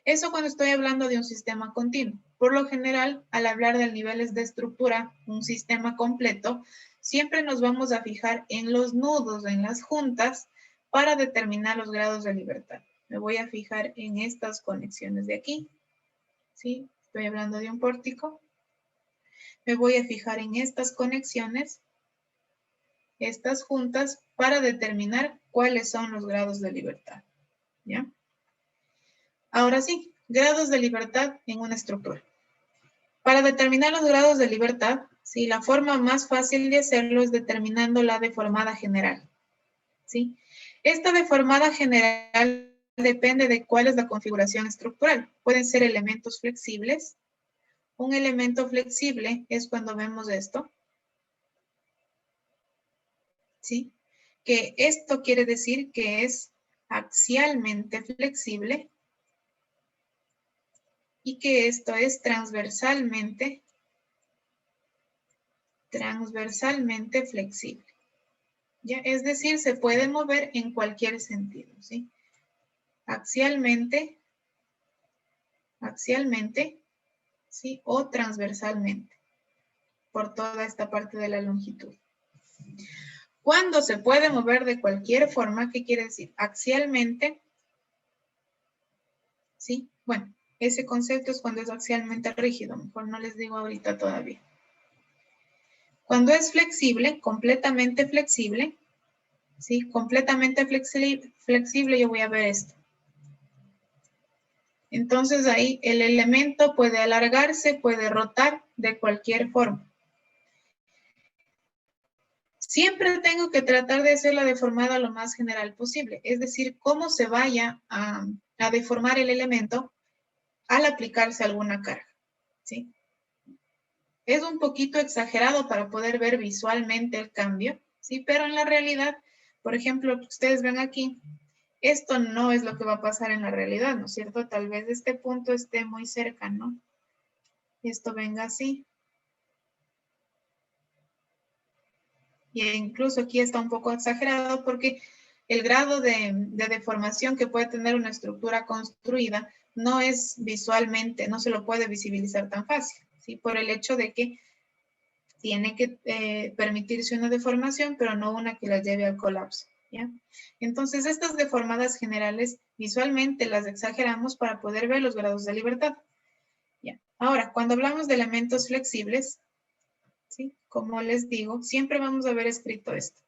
Eso cuando estoy hablando de un sistema continuo. Por lo general, al hablar de niveles de estructura, un sistema completo, siempre nos vamos a fijar en los nudos, en las juntas, para determinar los grados de libertad. Me voy a fijar en estas conexiones de aquí. ¿Sí? Estoy hablando de un pórtico. Me voy a fijar en estas conexiones, estas juntas, para determinar cuáles son los grados de libertad. ¿Ya? Ahora sí, grados de libertad en una estructura. Para determinar los grados de libertad, ¿sí? La forma más fácil de hacerlo es determinando la deformada general. ¿Sí? Esta deformada general depende de cuál es la configuración estructural. Pueden ser elementos flexibles. Un elemento flexible es cuando vemos esto. ¿Sí? Que esto quiere decir que es axialmente flexible y que esto es transversalmente flexible. ¿Ya? Es decir, se puede mover en cualquier sentido, ¿sí? Axialmente, ¿sí? O transversalmente, por toda esta parte de la longitud. Cuando se puede mover de cualquier forma, ¿qué quiere decir? Axialmente, ¿sí? Bueno, ese concepto es cuando es axialmente rígido, mejor no les digo ahorita todavía. Cuando es flexible, completamente flexible, ¿sí? Completamente flexible, yo voy a ver esto. Entonces ahí el elemento puede alargarse, puede rotar de cualquier forma. Siempre tengo que tratar de hacerla deformada lo más general posible, es decir, cómo se vaya a deformar el elemento al aplicarse alguna carga, ¿sí? Es un poquito exagerado para poder ver visualmente el cambio, ¿sí? Pero en la realidad, por ejemplo, lo que ustedes ven aquí, esto no es lo que va a pasar en la realidad, ¿no es cierto? Tal vez este punto esté muy cerca, ¿no? Esto venga así. Y incluso aquí está un poco exagerado porque el grado de deformación que puede tener una estructura construida no es visualmente, no se lo puede visibilizar tan fácil, ¿sí? Por el hecho de que tiene que permitirse una deformación, pero no una que la lleve al colapso, ¿ya? Entonces, estas deformadas generales visualmente las exageramos para poder ver los grados de libertad, ¿ya? Ahora, cuando hablamos de elementos flexibles, ¿sí? Como les digo, siempre vamos a ver escrito esto.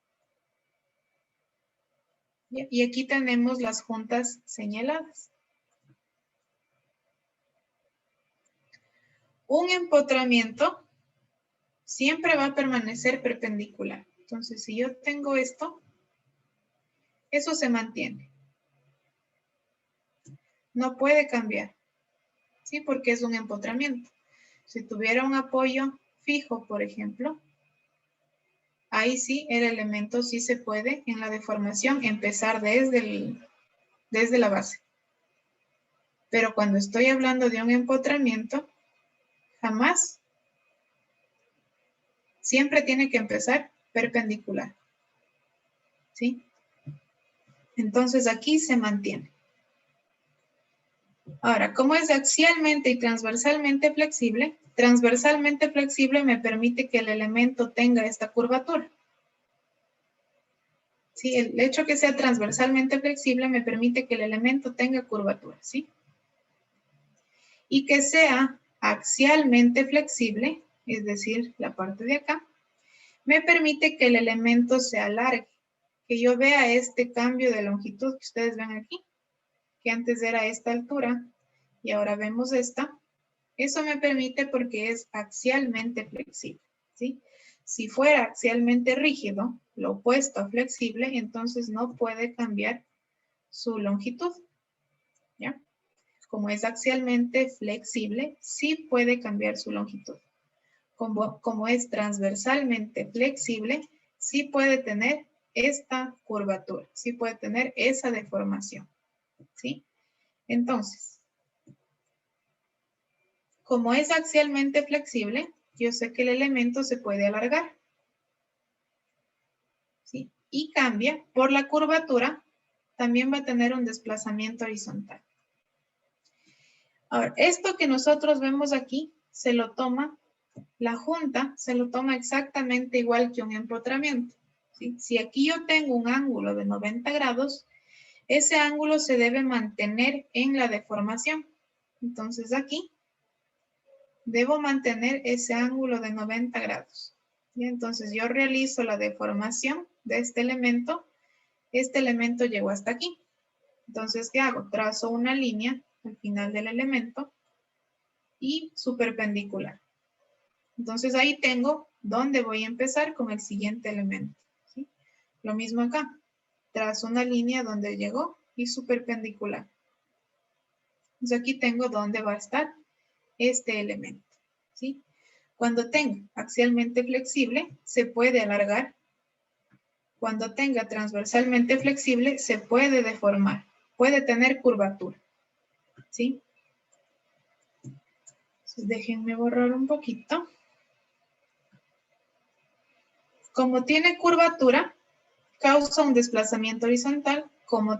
¿Ya? Y aquí tenemos las juntas señaladas. Un empotramiento siempre va a permanecer perpendicular. Entonces, si yo tengo esto, eso se mantiene. No puede cambiar, ¿sí? Porque es un empotramiento. Si tuviera un apoyo fijo, por ejemplo, ahí sí, el elemento sí se puede, en la deformación, empezar desde la base. Pero cuando estoy hablando de un empotramiento, jamás, siempre tiene que empezar perpendicular, ¿sí? Entonces aquí se mantiene. Ahora, como es axialmente y transversalmente flexible me permite que el elemento tenga esta curvatura. ¿Sí? El hecho que sea transversalmente flexible me permite que el elemento tenga curvatura, ¿sí? Y que sea axialmente flexible, es decir, la parte de acá, me permite que el elemento se alargue, que yo vea este cambio de longitud que ustedes ven aquí, que antes era esta altura y ahora vemos esta. Eso me permite porque es axialmente flexible, ¿sí? Si fuera axialmente rígido, lo opuesto a flexible, entonces no puede cambiar su longitud, ¿ya? Como es axialmente flexible, sí puede cambiar su longitud. Como es transversalmente flexible, sí puede tener esta curvatura, sí puede tener esa deformación, ¿sí? Entonces, como es axialmente flexible, yo sé que el elemento se puede alargar, ¿sí? Y cambia por la curvatura, también va a tener un desplazamiento horizontal. Ahora, esto que nosotros vemos aquí, se lo toma, la junta se lo toma exactamente igual que un empotramiento, ¿sí? Si aquí yo tengo un ángulo de 90 grados, ese ángulo se debe mantener en la deformación. Entonces aquí, debo mantener ese ángulo de 90 grados. ¿Sí? Entonces yo realizo la deformación de este elemento llegó hasta aquí. Entonces, ¿qué hago? Trazo una línea al final del elemento y su perpendicular. Entonces ahí tengo dónde voy a empezar con el siguiente elemento, ¿sí? Lo mismo acá. Trazo una línea donde llegó y su perpendicular. Entonces aquí tengo dónde va a estar este elemento, ¿sí? Cuando tenga axialmente flexible, se puede alargar. Cuando tenga transversalmente flexible, se puede deformar. Puede tener curvatura, ¿sí? Entonces, déjenme borrar un poquito. Como tiene curvatura, causa un desplazamiento horizontal, como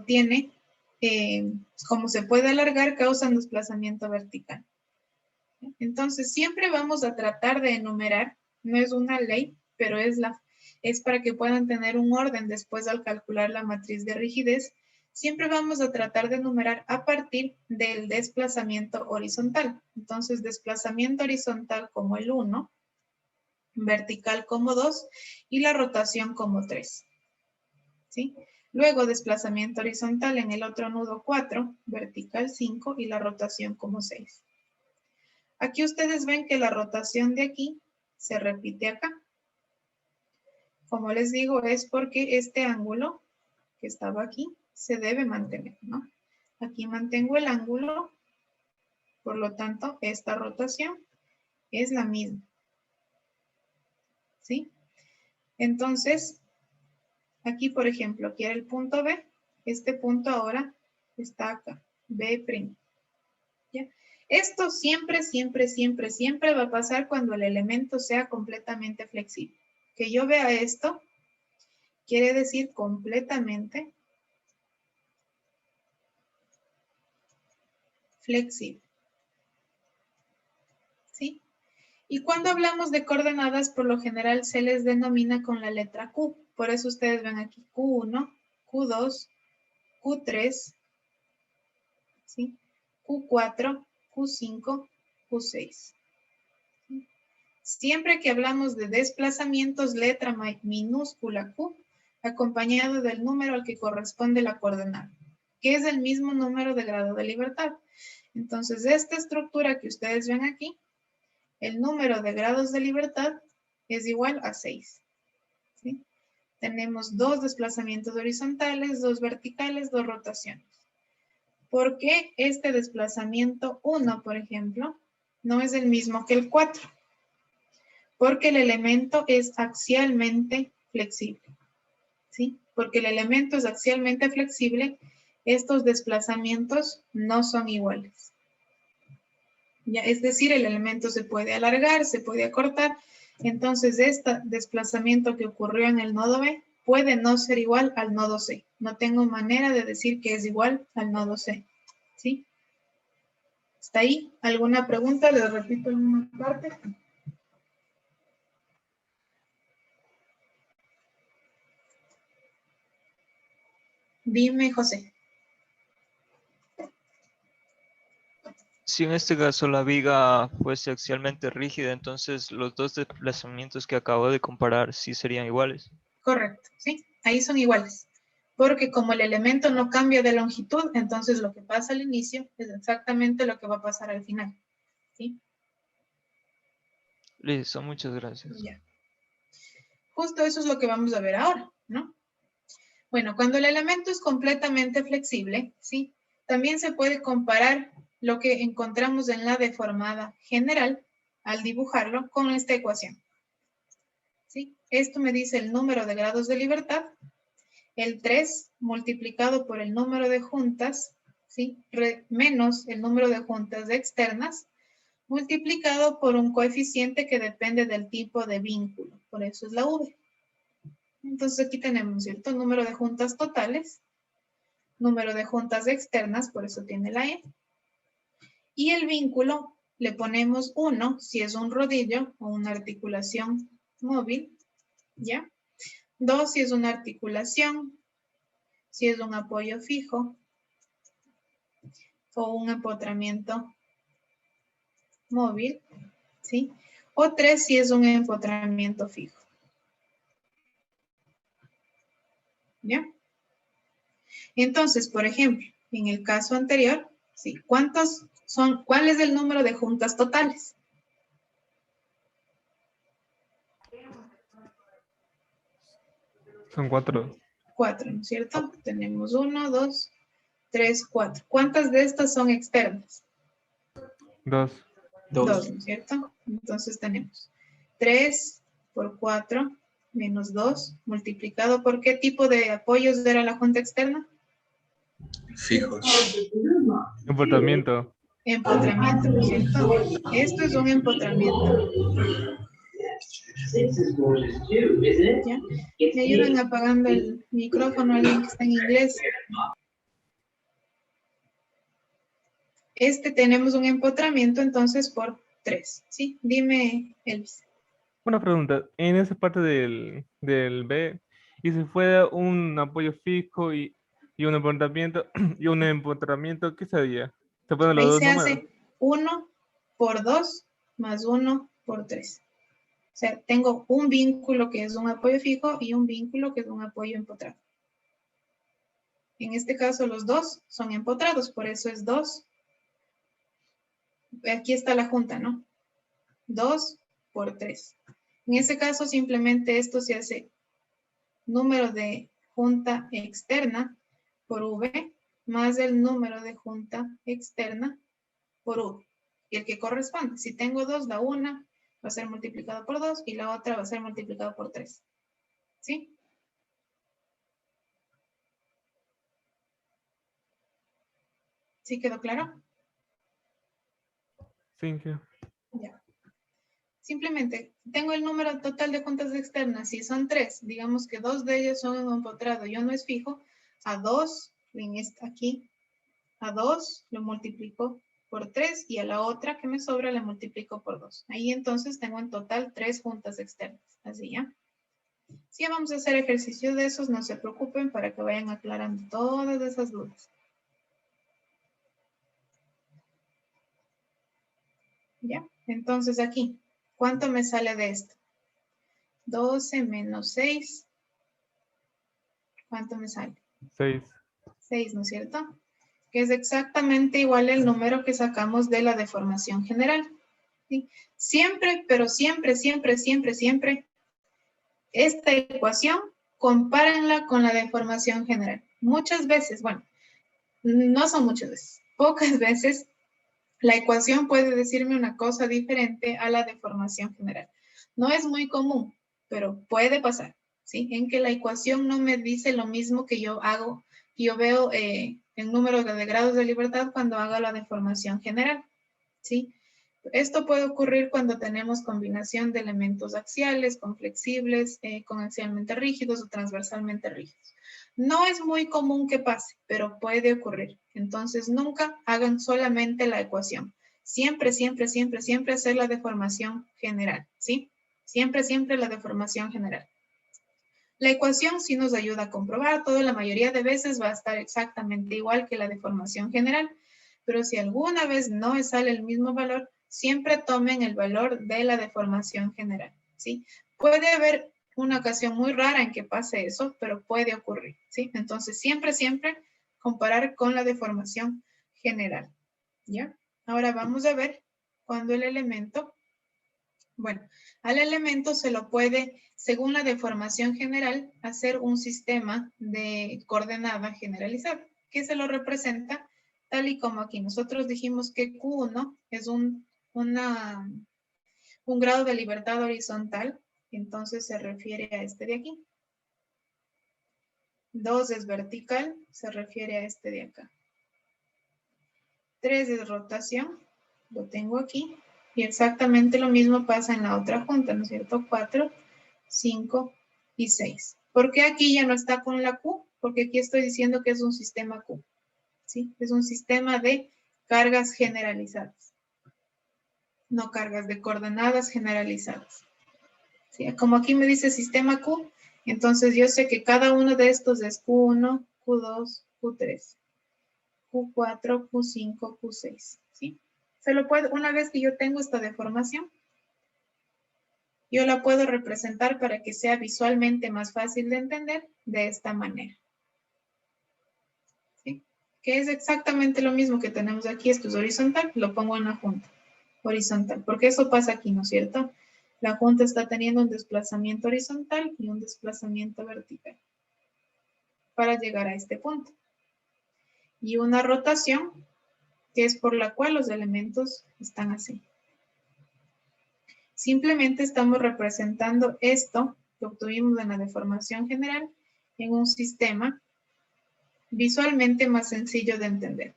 se puede alargar, causa un desplazamiento vertical. Entonces, siempre vamos a tratar de enumerar, no es una ley, pero es para que puedan tener un orden después al calcular la matriz de rigidez. Siempre vamos a tratar de enumerar a partir del desplazamiento horizontal. Entonces, desplazamiento horizontal como el 1, vertical como 2 y la rotación como 3. ¿Sí? Luego, desplazamiento horizontal en el otro nudo 4, vertical 5 y la rotación como 6. Aquí ustedes ven que la rotación de aquí se repite acá. Como les digo, es porque este ángulo que estaba aquí se debe mantener, ¿no? Aquí mantengo el ángulo, por lo tanto, esta rotación es la misma. ¿Sí? Entonces, aquí, por ejemplo, aquí era el punto B. Este punto ahora está acá, B'. ¿Ya? Esto siempre, siempre, siempre, siempre va a pasar cuando el elemento sea completamente flexible. Que yo vea esto, quiere decir completamente flexible. ¿Sí? Y cuando hablamos de coordenadas, por lo general se les denomina con la letra Q. Por eso ustedes ven aquí Q1, Q2, Q3, ¿sí? Q4, Q5, Q6. ¿Sí? Siempre que hablamos de desplazamientos, letra minúscula Q, acompañado del número al que corresponde la coordenada, que es el mismo número de grado de libertad. Entonces, esta estructura que ustedes ven aquí, el número de grados de libertad es igual a 6. ¿Sí? Tenemos 2 desplazamientos horizontales, 2 verticales, 2 rotaciones. ¿Por qué este desplazamiento 1, por ejemplo, no es el mismo que el 4? Porque el elemento es axialmente flexible. ¿Sí? Porque el elemento es axialmente flexible, estos desplazamientos no son iguales. ¿Ya? Es decir, el elemento se puede alargar, se puede acortar. Entonces, este desplazamiento que ocurrió en el nodo B puede no ser igual al nodo C. No tengo manera de decir que es igual al nodo C. ¿Sí? ¿Está ahí? ¿Alguna pregunta? Les repito en una parte. Dime, José. Si en este caso la viga fuese axialmente rígida, entonces los dos desplazamientos que acabo de comparar sí serían iguales. Correcto, sí, ahí son iguales. Porque como el elemento no cambia de longitud, entonces lo que pasa al inicio es exactamente lo que va a pasar al final. ¿Sí? Listo, muchas gracias. Ya. Justo eso es lo que vamos a ver ahora, ¿no? Bueno, cuando el elemento es completamente flexible, ¿sí? También se puede comparar lo que encontramos en la deformada general al dibujarlo con esta ecuación. ¿Sí? Esto me dice el número de grados de libertad, el 3 multiplicado por el número de juntas, ¿sí? Menos el número de juntas externas, multiplicado por un coeficiente que depende del tipo de vínculo, por eso es la V. Entonces aquí tenemos, ¿cierto? Número de juntas totales, número de juntas externas, por eso tiene la E. Y el vínculo le ponemos 1 si es un rodillo o una articulación móvil, ¿ya? 2 si es una articulación, si es un apoyo fijo o un empotramiento móvil, ¿sí? O 3 si es un empotramiento fijo. ¿Ya? Entonces, por ejemplo, en el caso anterior, ¿sí? ¿Cuál es el número de juntas totales? Son 4. 4, ¿no es cierto? Tenemos 1, 2, 3, 4. ¿Cuántas de estas son externas? 2. 2, ¿no es cierto? Entonces tenemos 3 por 4 menos 2 multiplicado por ¿qué tipo de apoyos era la junta externa? Fijos. Empotramiento. Empotramiento, ¿no es cierto? Esto es un empotramiento. ¿Ya? Me ayudan apagando el micrófono, alguien que está en inglés. Tenemos un empotramiento entonces por 3, ¿sí? Dime, Elvis. Una pregunta, en esa parte del B, y si fuera un apoyo fijo y un empotramiento, ¿qué sería? ¿Se ponen los Ahí dos se números? hace 1 por 2 más 1 por 3. O sea, tengo un vínculo que es un apoyo fijo y un vínculo que es un apoyo empotrado. En este caso los dos son empotrados, por eso es 2. Aquí está la junta, ¿no? 2 por 3. En ese caso simplemente esto se hace número de junta externa por V más el número de junta externa por U. Y el que corresponde. Si tengo 2, la una va a ser multiplicado por 2 y la otra va a ser multiplicado por 3. ¿Sí? ¿Sí quedó claro? Sí. Ya. Simplemente tengo el número total de juntas externas. Si son 3, digamos que 2 de ellas son un empotrado y uno es fijo, a 2, aquí, a 2 lo multiplico por 3 y a la otra que me sobra la multiplico por 2. Ahí entonces tengo en total 3 juntas externas. Así ya. Si vamos a hacer ejercicio de esos, no se preocupen para que vayan aclarando todas esas dudas. ¿Ya? Entonces aquí, ¿cuánto me sale de esto? 12 menos 6. ¿Cuánto me sale? 6. 6, ¿no es cierto? Que es exactamente igual el número que sacamos de la deformación general. ¿Sí? Siempre, pero siempre, siempre, siempre, siempre, esta ecuación, compárenla con la deformación general. Muchas veces, bueno, no son muchas veces, pocas veces, la ecuación puede decirme una cosa diferente a la deformación general. No es muy común, pero puede pasar, ¿sí? En que la ecuación no me dice lo mismo que yo hago, que yo veo el número de grados de libertad cuando hago la deformación general, ¿sí? Esto puede ocurrir cuando tenemos combinación de elementos axiales, con flexibles, con axialmente rígidos o transversalmente rígidos. No es muy común que pase, pero puede ocurrir. Entonces, nunca hagan solamente la ecuación. Siempre, siempre, siempre, siempre hacer la deformación general, ¿sí? Siempre, siempre la deformación general. La ecuación sí nos ayuda a comprobar todo, la mayoría de veces va a estar exactamente igual que la deformación general, pero si alguna vez no sale el mismo valor, siempre tomen el valor de la deformación general, ¿sí? Puede haber una ocasión muy rara en que pase eso, pero puede ocurrir, ¿sí? Entonces, siempre, siempre comparar con la deformación general, ¿ya? Ahora vamos a ver cuando el elemento, bueno, al elemento se lo puede, según la deformación general, hacer un sistema de coordenada generalizada, que se lo representa tal y como aquí. Nosotros dijimos que Q1 es un grado de libertad horizontal, entonces se refiere a este de aquí. 2 es vertical, se refiere a este de acá. 3 es rotación, lo tengo aquí. Y exactamente lo mismo pasa en la otra junta, ¿no es cierto? 4, 5 y 6. ¿Por qué aquí ya no está con la Q? Porque aquí estoy diciendo que es un sistema Q, ¿sí? Es un sistema de cargas generalizadas. No cargas, de coordenadas generalizadas. ¿Sí? Como aquí me dice sistema Q, entonces yo sé que cada uno de estos es Q1, Q2, Q3, Q4, Q5, Q6, ¿sí? Se lo puedo, una vez que yo tengo esta deformación, yo la puedo representar para que sea visualmente más fácil de entender de esta manera. ¿Sí? Que es exactamente lo mismo que tenemos aquí, esto es horizontal, lo pongo en la junta, horizontal, porque eso pasa aquí, ¿no es cierto? La junta está teniendo un desplazamiento horizontal y un desplazamiento vertical para llegar a este punto. Y una rotación, que es por la cual los elementos están así. Simplemente estamos representando esto que obtuvimos en la deformación general en un sistema visualmente más sencillo de entender,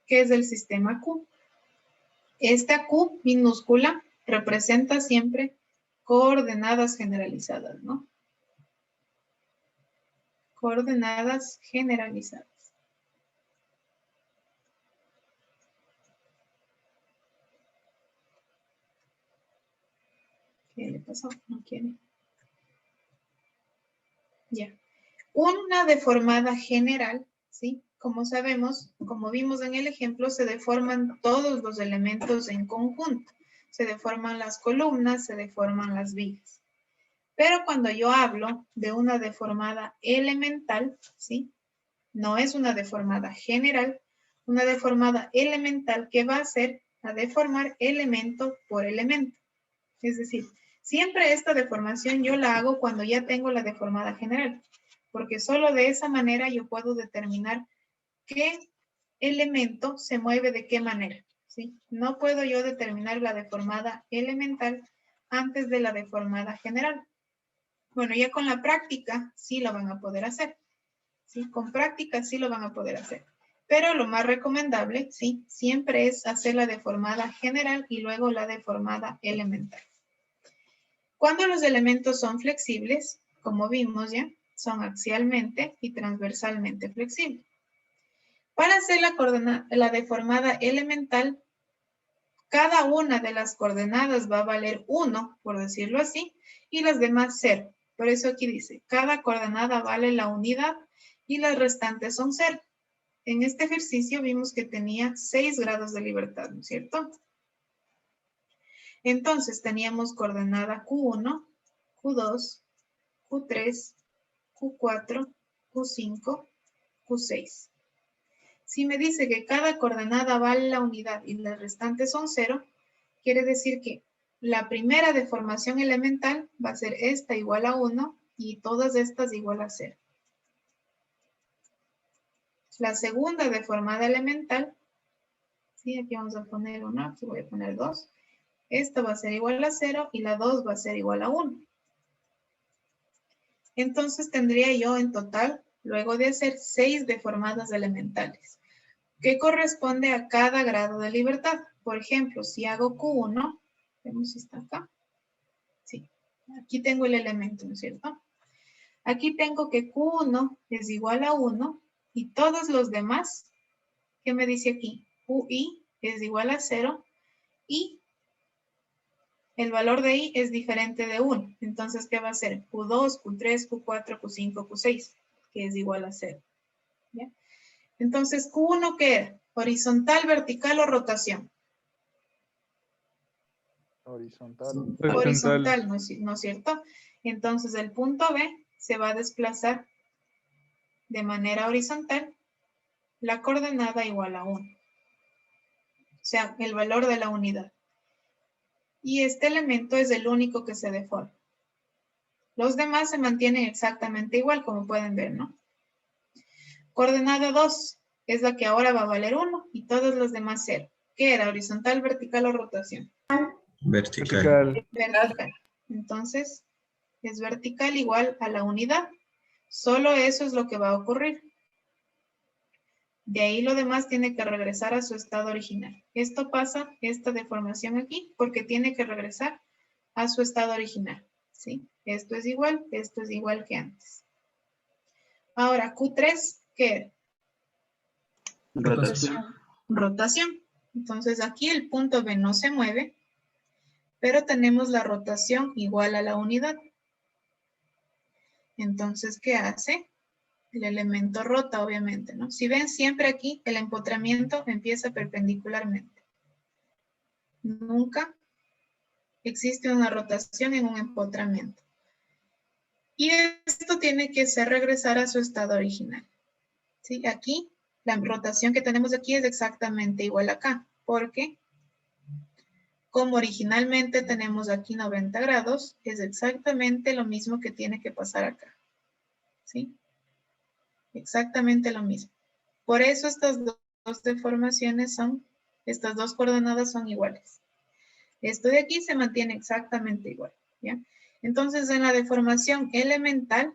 que es el sistema Q. Esta Q minúscula representa siempre coordenadas generalizadas, ¿no? Coordenadas generalizadas. ¿Qué le pasó? No quiere. Ya. Una deformada general, ¿sí? Como sabemos, como vimos en el ejemplo, se deforman todos los elementos en conjunto. Se deforman las columnas, se deforman las vigas. Pero cuando yo hablo de una deformada elemental, ¿sí? No es una deformada general, una deformada elemental que va a ser a deformar elemento por elemento. Es decir, siempre esta deformación yo la hago cuando ya tengo la deformada general, porque solo de esa manera yo puedo determinar qué elemento se mueve de qué manera, ¿sí? No puedo yo determinar la deformada elemental antes de la deformada general. Bueno, ya con la práctica sí lo van a poder hacer, ¿sí? Con práctica sí lo van a poder hacer. Pero lo más recomendable, ¿sí? Siempre es hacer la deformada general y luego la deformada elemental. Cuando los elementos son flexibles, como vimos ya, son axialmente y transversalmente flexibles. Para hacer la deformada elemental, cada una de las coordenadas va a valer 1, por decirlo así, y las demás 0. Por eso aquí dice, cada coordenada vale la unidad y las restantes son 0. En este ejercicio vimos que tenía 6 grados de libertad, ¿no es cierto? Entonces teníamos coordenada Q1, Q2, Q3, Q4, Q5, Q6. Si me dice que cada coordenada vale la unidad y las restantes son 0, quiere decir que la primera deformación elemental va a ser esta igual a 1 y todas estas igual a 0. La segunda deformada elemental, ¿sí? Aquí vamos a poner 1, aquí voy a poner 2. Esta va a ser igual a 0 y la 2 va a ser igual a 1. Entonces tendría yo en total, luego de hacer 6 deformadas elementales, que corresponde a cada grado de libertad. Por ejemplo, si hago Q1, vemos si está acá. Sí, aquí tengo el elemento, ¿no es cierto? Aquí tengo que Q1 es igual a 1 y todos los demás, ¿qué me dice aquí? QI es igual a 0 y el valor de I es diferente de 1. Entonces, ¿qué va a ser? Q2, Q3, Q4, Q5, Q6, que es igual a 0. ¿Ya? Entonces, Q1, ¿qué era? ¿Horizontal, vertical o rotación? Horizontal. Horizontal, ¿no es cierto? Entonces, el punto B se va a desplazar de manera horizontal, la coordenada igual a 1. O sea, el valor de la unidad. Y este elemento es el único que se deforma. Los demás se mantienen exactamente igual, como pueden ver, ¿no? Coordenada 2 es la que ahora va a valer 1 y todos los demás 0. ¿Qué era? ¿Horizontal, vertical o rotación? Vertical. Vertical. Entonces, es vertical igual a la unidad. Solo eso es lo que va a ocurrir. De ahí lo demás tiene que regresar a su estado original. Esto pasa, esta deformación aquí, porque tiene que regresar a su estado original. ¿Sí? Esto es igual que antes. Ahora, Q3, ¿qué era? Rotación. Rotación. Entonces aquí el punto B no se mueve, pero tenemos la rotación igual a la unidad. Entonces, ¿qué hace? El elemento rota, obviamente, ¿no? Si ven siempre aquí, el empotramiento empieza perpendicularmente. Nunca existe una rotación en un empotramiento. Y esto tiene que ser regresar a su estado original. ¿Sí? Aquí, la rotación que tenemos aquí es exactamente igual acá, porque como originalmente tenemos aquí 90 grados, es exactamente lo mismo que tiene que pasar acá. ¿Sí? Exactamente lo mismo. Por eso estas dos deformaciones estas dos coordenadas son iguales. Esto de aquí se mantiene exactamente igual, ¿ya? Entonces, en la deformación elemental,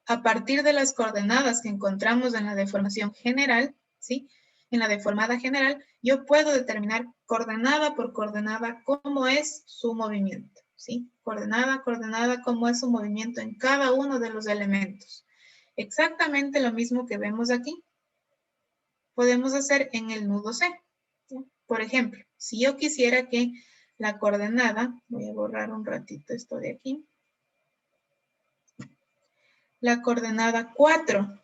a partir de las coordenadas que encontramos en la deformación general, ¿sí? En la deformada general, yo puedo determinar coordenada por coordenada cómo es su movimiento, ¿sí? Coordenada, coordenada, cómo es su movimiento en cada uno de los elementos. Exactamente lo mismo que vemos aquí. Podemos hacer en el nudo C. ¿Sí? Por ejemplo, si yo quisiera que la coordenada, voy a borrar un ratito esto de aquí. La coordenada 4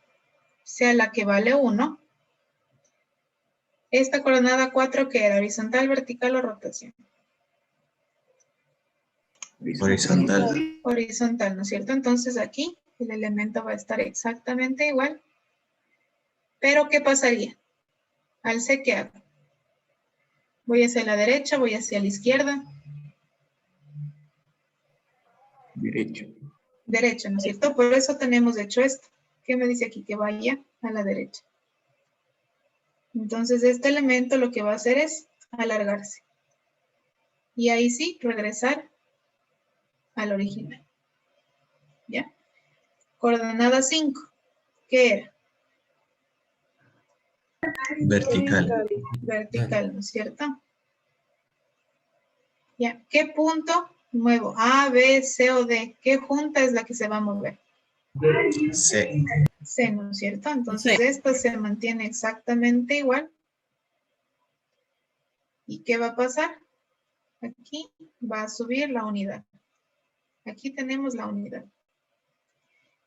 sea la que vale 1. Esta coordenada 4, ¿qué era? ¿Horizontal, vertical o rotación? Horizontal. Horizontal, ¿no es cierto? Entonces aquí el elemento va a estar exactamente igual. Pero ¿qué pasaría? Al C, ¿qué hago? Voy hacia la derecha, voy hacia la izquierda. Derecho. Derecha, ¿no es cierto? Por eso tenemos hecho esto. ¿Qué me dice aquí? Que vaya a la derecha. Entonces este elemento lo que va a hacer es alargarse. Y ahí sí, regresar al original. ¿Ya? Coordenada 5. ¿Qué era? Vertical. Vertical, ¿no es cierto? ¿Ya? ¿Qué punto muevo? A, B, C o D. ¿Qué junta es la que se va a mover? C. C, ¿no es cierto? Entonces esto se mantiene exactamente igual. ¿Y qué va a pasar? Aquí va a subir la unidad. Aquí tenemos la unidad.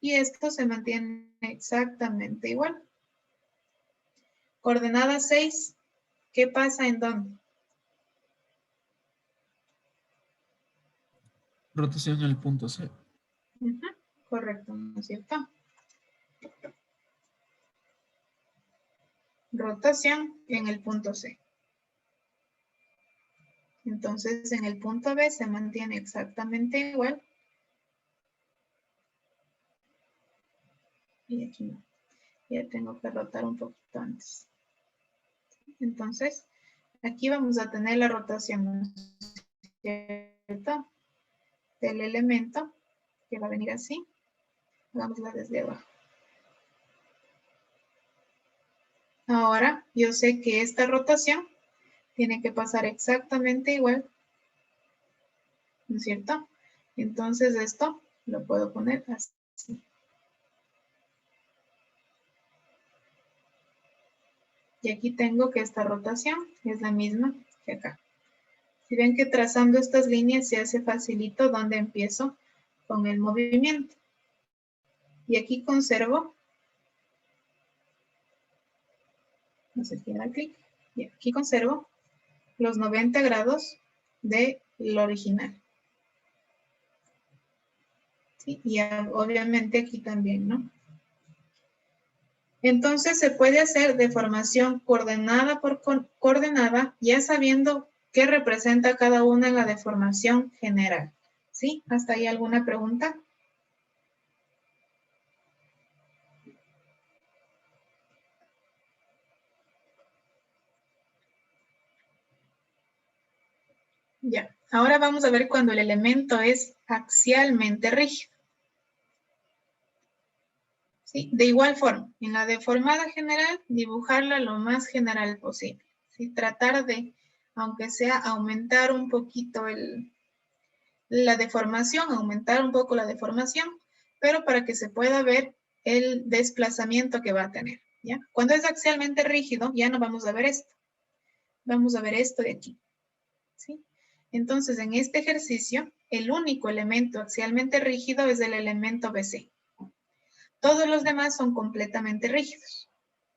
Y esto se mantiene exactamente igual. Coordenada 6. ¿Qué pasa en dónde? Rotación en el punto C. Correcto, ¿no es cierto? Rotación en el punto C. Entonces en el punto B se mantiene exactamente igual. Y aquí no. Ya tengo que rotar un poquito antes. Entonces, aquí vamos a tener la rotación, ¿no es cierto? Del elemento, que va a venir así. Hagámosla desde abajo. Ahora, yo sé que esta rotación tiene que pasar exactamente igual, ¿no es cierto? Entonces esto lo puedo poner así. Y aquí tengo que esta rotación es la misma que acá. Si ven que trazando estas líneas se hace facilito donde empiezo con el movimiento. Y aquí conservo. No sé si da clic. Y aquí conservo los 90 grados del original. ¿Sí? Y obviamente aquí también, ¿no? Entonces se puede hacer deformación coordenada por coordenada, ya sabiendo qué representa cada una en la deformación general. ¿Sí? ¿Hasta ahí alguna pregunta? Ya. Ahora vamos a ver cuando el elemento es axialmente rígido. ¿Sí? De igual forma, en la deformada general, dibujarla lo más general posible. ¿Sí? Tratar de, aunque sea aumentar un poquito la deformación, aumentar un poco la deformación, pero para que se pueda ver el desplazamiento que va a tener. ¿Ya? Cuando es axialmente rígido, ya no vamos a ver esto. Vamos a ver esto de aquí. ¿Sí? Entonces, en este ejercicio, el único elemento axialmente rígido es el elemento BC. Todos los demás son completamente rígidos,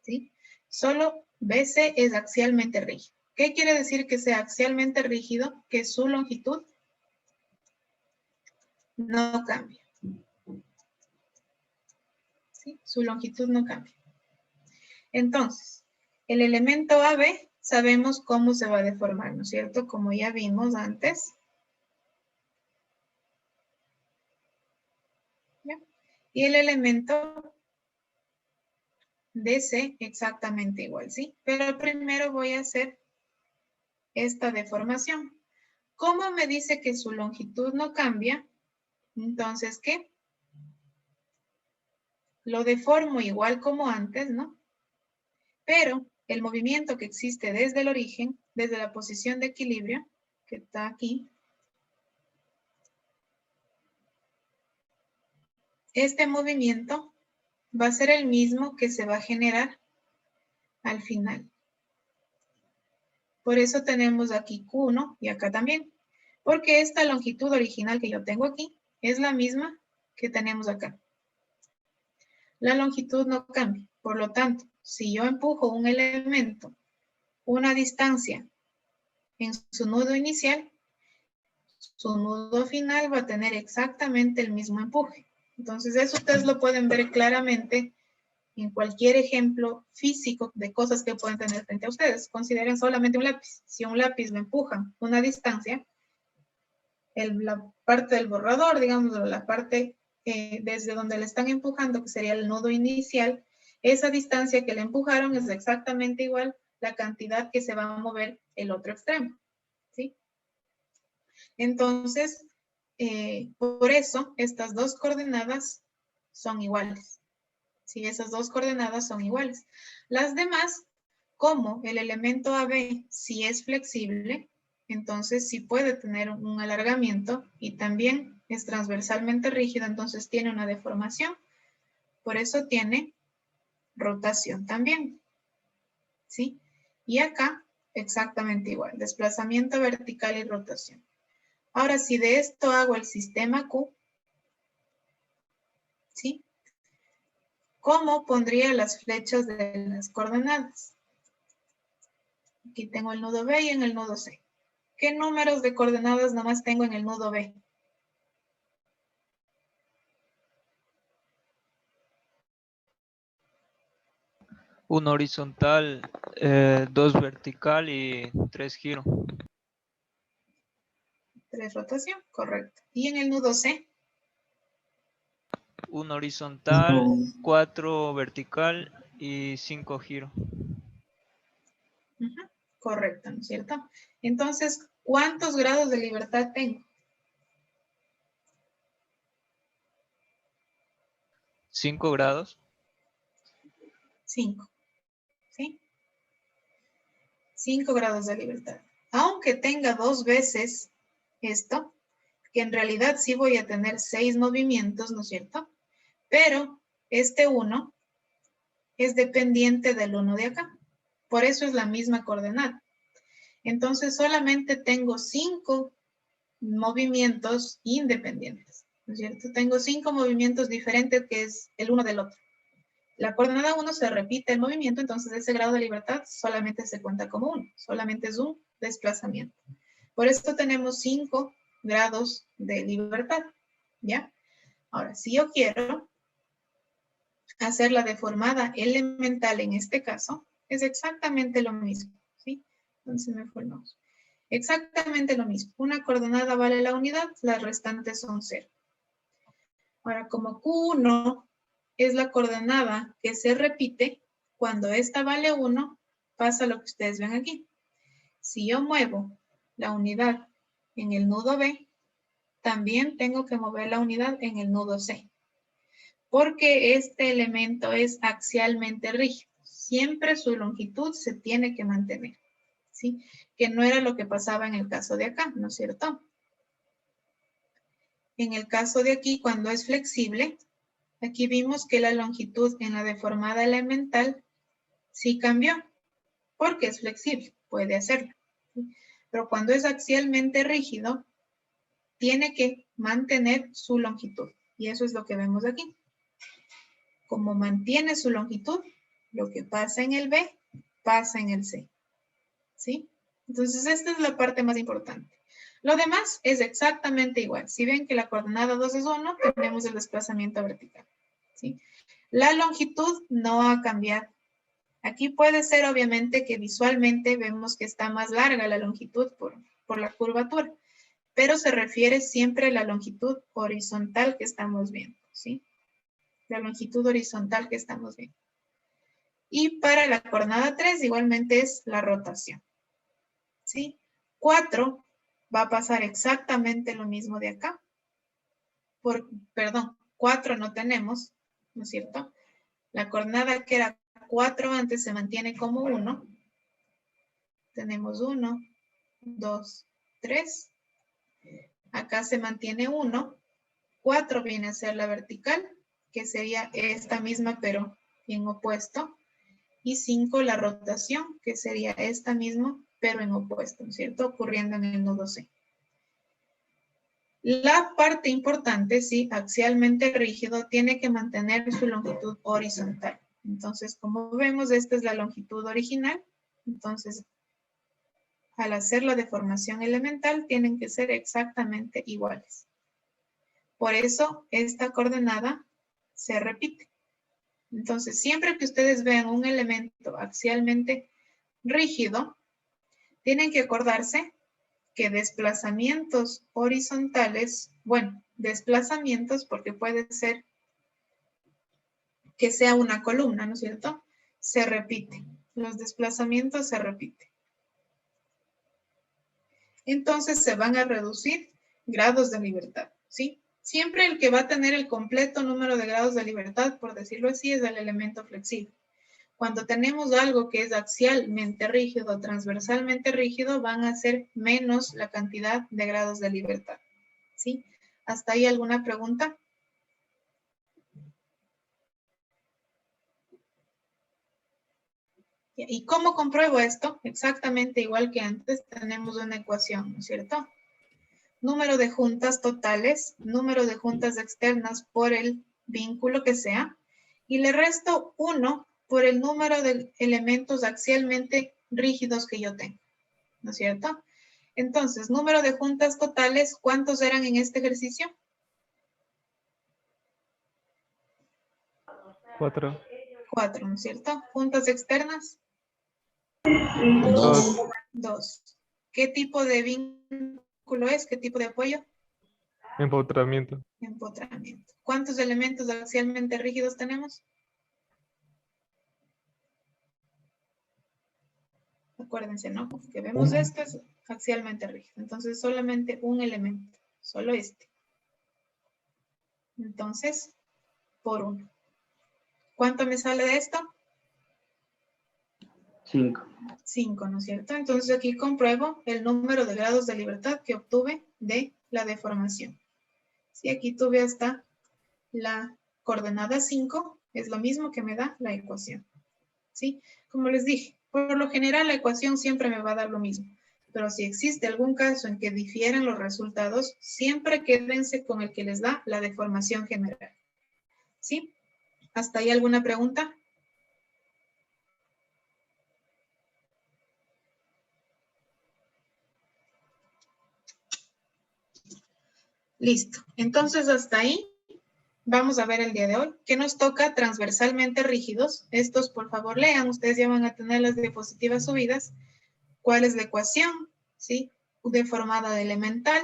¿sí? Solo BC es axialmente rígido. ¿Qué quiere decir que sea axialmente rígido? Que su longitud no cambia. ¿Sí? Su longitud no cambia. Entonces, el elemento AB sabemos cómo se va a deformar, ¿no es cierto? Como ya vimos antes. ¿Ya? Y el elemento DC exactamente igual, ¿sí? Pero primero voy a hacer esta deformación. ¿Cómo me dice que su longitud no cambia? Entonces, ¿qué? Lo deformo igual como antes, ¿no? Pero el movimiento que existe desde el origen, desde la posición de equilibrio, que está aquí, este movimiento va a ser el mismo que se va a generar al final. Por eso tenemos aquí Q1 y acá también. Porque esta longitud original que yo tengo aquí es la misma que tenemos acá. La longitud no cambia. Por lo tanto, si yo empujo un elemento una distancia en su nudo inicial, su nudo final va a tener exactamente el mismo empuje. Entonces, eso ustedes lo pueden ver claramente en cualquier ejemplo físico de cosas que pueden tener frente a ustedes. Consideren solamente un lápiz. Si un lápiz lo empujan una distancia, la parte del borrador, digamos, la parte desde donde le están empujando, que sería el nudo inicial, esa distancia que le empujaron es exactamente igual la cantidad que se va a mover el otro extremo, ¿sí? Entonces, por eso, estas dos coordenadas son iguales. Sí, esas dos coordenadas son iguales. Las demás, como el elemento AB sí es flexible, entonces sí puede tener un alargamiento y también es transversalmente rígido, entonces tiene una deformación. Por eso tiene rotación también. ¿Sí? Y acá exactamente igual, desplazamiento vertical y rotación. Ahora, si de esto hago el sistema Q, ¿sí? ¿Cómo pondría las flechas de las coordenadas? Aquí tengo el nudo B y en el nudo C. ¿Qué números de coordenadas nomás tengo en el nudo B? Uno horizontal, 2 vertical y 3 giro. 3 rotación, correcto. ¿Y en el nudo C? 1 horizontal, 4 vertical y 5 giro. Correcto, ¿no es cierto? Entonces, ¿cuántos grados de libertad tengo? 5 grados. 5. ¿Sí? 5 grados de libertad. Aunque tenga 2 veces esto, que en realidad sí voy a tener 6 movimientos, ¿no es cierto? Pero este 1 es dependiente del 1 de acá. Por eso es la misma coordenada. Entonces solamente tengo 5 movimientos independientes, ¿no es cierto? Tengo 5 movimientos diferentes que es el uno del otro. La coordenada 1 se repite el movimiento, entonces ese grado de libertad solamente se cuenta como 1, solamente es un desplazamiento. Por esto tenemos 5 grados de libertad, ¿ya? Ahora, si yo quiero hacer la deformada elemental en este caso, es exactamente lo mismo, ¿sí? Entonces me fue el mouse. Exactamente lo mismo. Una coordenada vale la unidad, las restantes son 0. Ahora, como Q1 es la coordenada que se repite, cuando esta vale 1, pasa lo que ustedes ven aquí. Si yo muevo la unidad en el nudo B, también tengo que mover la unidad en el nudo C. Porque este elemento es axialmente rígido. Siempre su longitud se tiene que mantener. ¿Sí? Que no era lo que pasaba en el caso de acá, ¿no es cierto? En el caso de aquí, cuando es flexible, aquí vimos que la longitud en la deformada elemental sí cambió, porque es flexible, puede hacerlo. ¿Sí? Pero cuando es axialmente rígido, tiene que mantener su longitud. Y eso es lo que vemos aquí. Como mantiene su longitud, lo que pasa en el B, pasa en el C. ¿Sí? Entonces, esta es la parte más importante. Lo demás es exactamente igual. Si ven que la coordenada 2 es 1, tenemos el desplazamiento vertical. ¿Sí? La longitud no ha cambiado. Aquí puede ser, obviamente, que visualmente vemos que está más larga la longitud por la curvatura, pero se refiere siempre a la longitud horizontal que estamos viendo. ¿Sí? La longitud horizontal que estamos viendo. Y para la coordenada 3, igualmente es la rotación. ¿Sí? 4 va a pasar exactamente lo mismo de acá. Perdón, 4 no tenemos, ¿no es cierto? La coordenada que era 4 antes se mantiene como 1. Tenemos 1, 2, 3. Acá se mantiene 1. 4 viene a ser la vertical que sería esta misma pero en opuesto. Y 5, la rotación, que sería esta misma pero en opuesto, ¿no es cierto? Ocurriendo en el nodo C. La parte importante, sí, axialmente rígido, tiene que mantener su longitud horizontal. Entonces, como vemos, esta es la longitud original. Entonces, al hacer la deformación elemental, tienen que ser exactamente iguales. Por eso, esta coordenada se repite. Entonces, siempre que ustedes vean un elemento axialmente rígido, tienen que acordarse que desplazamientos horizontales, bueno, desplazamientos porque puede ser que sea una columna, ¿no es cierto? Se repite. Los desplazamientos se repiten. Entonces se van a reducir grados de libertad, ¿sí? Siempre el que va a tener el completo número de grados de libertad, por decirlo así, es el elemento flexible. Cuando tenemos algo que es axialmente rígido, transversalmente rígido, van a ser menos la cantidad de grados de libertad, ¿sí? ¿Hasta ahí alguna pregunta? ¿Y cómo compruebo esto? Exactamente igual que antes, tenemos una ecuación, ¿no es cierto? Número de juntas totales, número de juntas externas por el vínculo que sea, y le resto 1 por el número de elementos axialmente rígidos que yo tengo, ¿no es cierto? Entonces, número de juntas totales, ¿cuántos eran en este ejercicio? 4. 4, ¿no es cierto? ¿Juntas externas? 2. 2. ¿Qué tipo de vínculo es? ¿Qué tipo de apoyo? Empotramiento. Empotramiento. ¿Cuántos elementos axialmente rígidos tenemos? Acuérdense, ¿no? Que vemos esto es axialmente rígido. Entonces, solamente un elemento. Solo este. Entonces, por 1. ¿Cuánto me sale de esto? 5. 5, ¿no es cierto? Entonces, aquí compruebo el número de grados de libertad que obtuve de la deformación. Si aquí tuve hasta la coordenada 5, es lo mismo que me da la ecuación. ¿Sí? Como les dije, por lo general la ecuación siempre me va a dar lo mismo. Pero si existe algún caso en que difieren los resultados, siempre quédense con el que les da la deformación general. ¿Sí? ¿Hasta ahí alguna pregunta? Listo. Entonces, hasta ahí vamos a ver el día de hoy. ¿Qué nos toca? Transversalmente rígidos. Estos, por favor, lean. Ustedes ya van a tener las diapositivas subidas. ¿Cuál es la ecuación? ¿Sí? Deformada de elemental.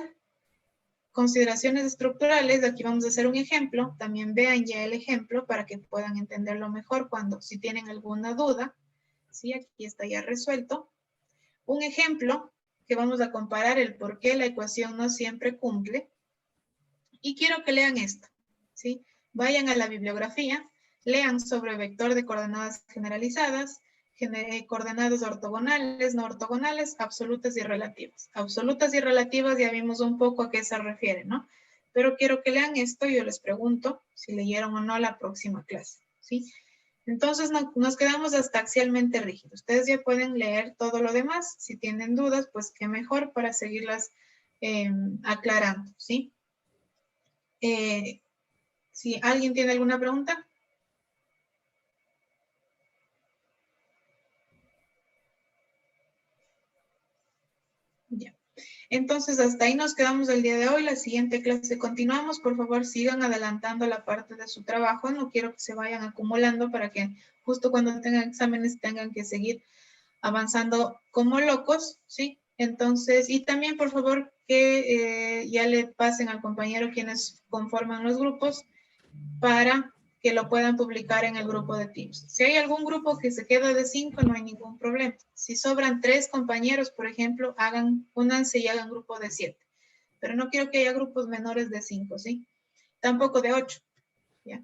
Consideraciones estructurales. Aquí vamos a hacer un ejemplo. También vean ya el ejemplo para que puedan entenderlo mejor si tienen alguna duda. ¿Sí? Aquí está ya resuelto. Un ejemplo que vamos a comparar el por qué la ecuación no siempre cumple. Y quiero que lean esto, ¿sí? Vayan a la bibliografía, lean sobre vector de coordenadas generalizadas, coordenadas ortogonales, no ortogonales, absolutas y relativas. Absolutas y relativas ya vimos un poco a qué se refiere, ¿no? Pero quiero que lean esto y yo les pregunto si leyeron o no la próxima clase, ¿sí? Entonces nos quedamos hasta axialmente rígidos. Ustedes ya pueden leer todo lo demás. Si tienen dudas, pues qué mejor para seguirlas aclarando, ¿sí? Si alguien tiene alguna pregunta. Ya. Entonces, hasta ahí nos quedamos el día de hoy. La siguiente clase continuamos. Por favor, sigan adelantando la parte de su trabajo. No quiero que se vayan acumulando para que justo cuando tengan exámenes tengan que seguir avanzando como locos, ¿sí? Entonces, y también, por favor, que ya le pasen al compañero quienes conforman los grupos para que lo puedan publicar en el grupo de Teams. Si hay algún grupo que se queda de 5, no hay ningún problema. Si sobran 3 compañeros, por ejemplo, únanse y hagan grupo de 7. Pero no quiero que haya grupos menores de 5, ¿sí? Tampoco de 8, ¿ya?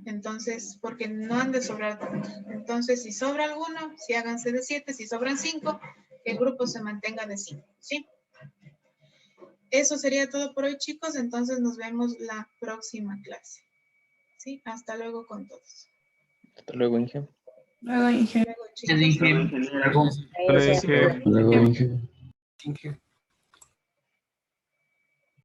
Entonces, porque no han de sobrar tantos. Entonces, si sobra alguno, si háganse de 7, si sobran 5, que el grupo se mantenga de 5, ¿sí? Eso sería todo por hoy, chicos. Entonces, nos vemos la próxima clase. ¿sí? Hasta luego con todos. Hasta luego, Inge. Luego, Inge. Luego, chicos. Luego, Inge. Luego, Inge. Inge.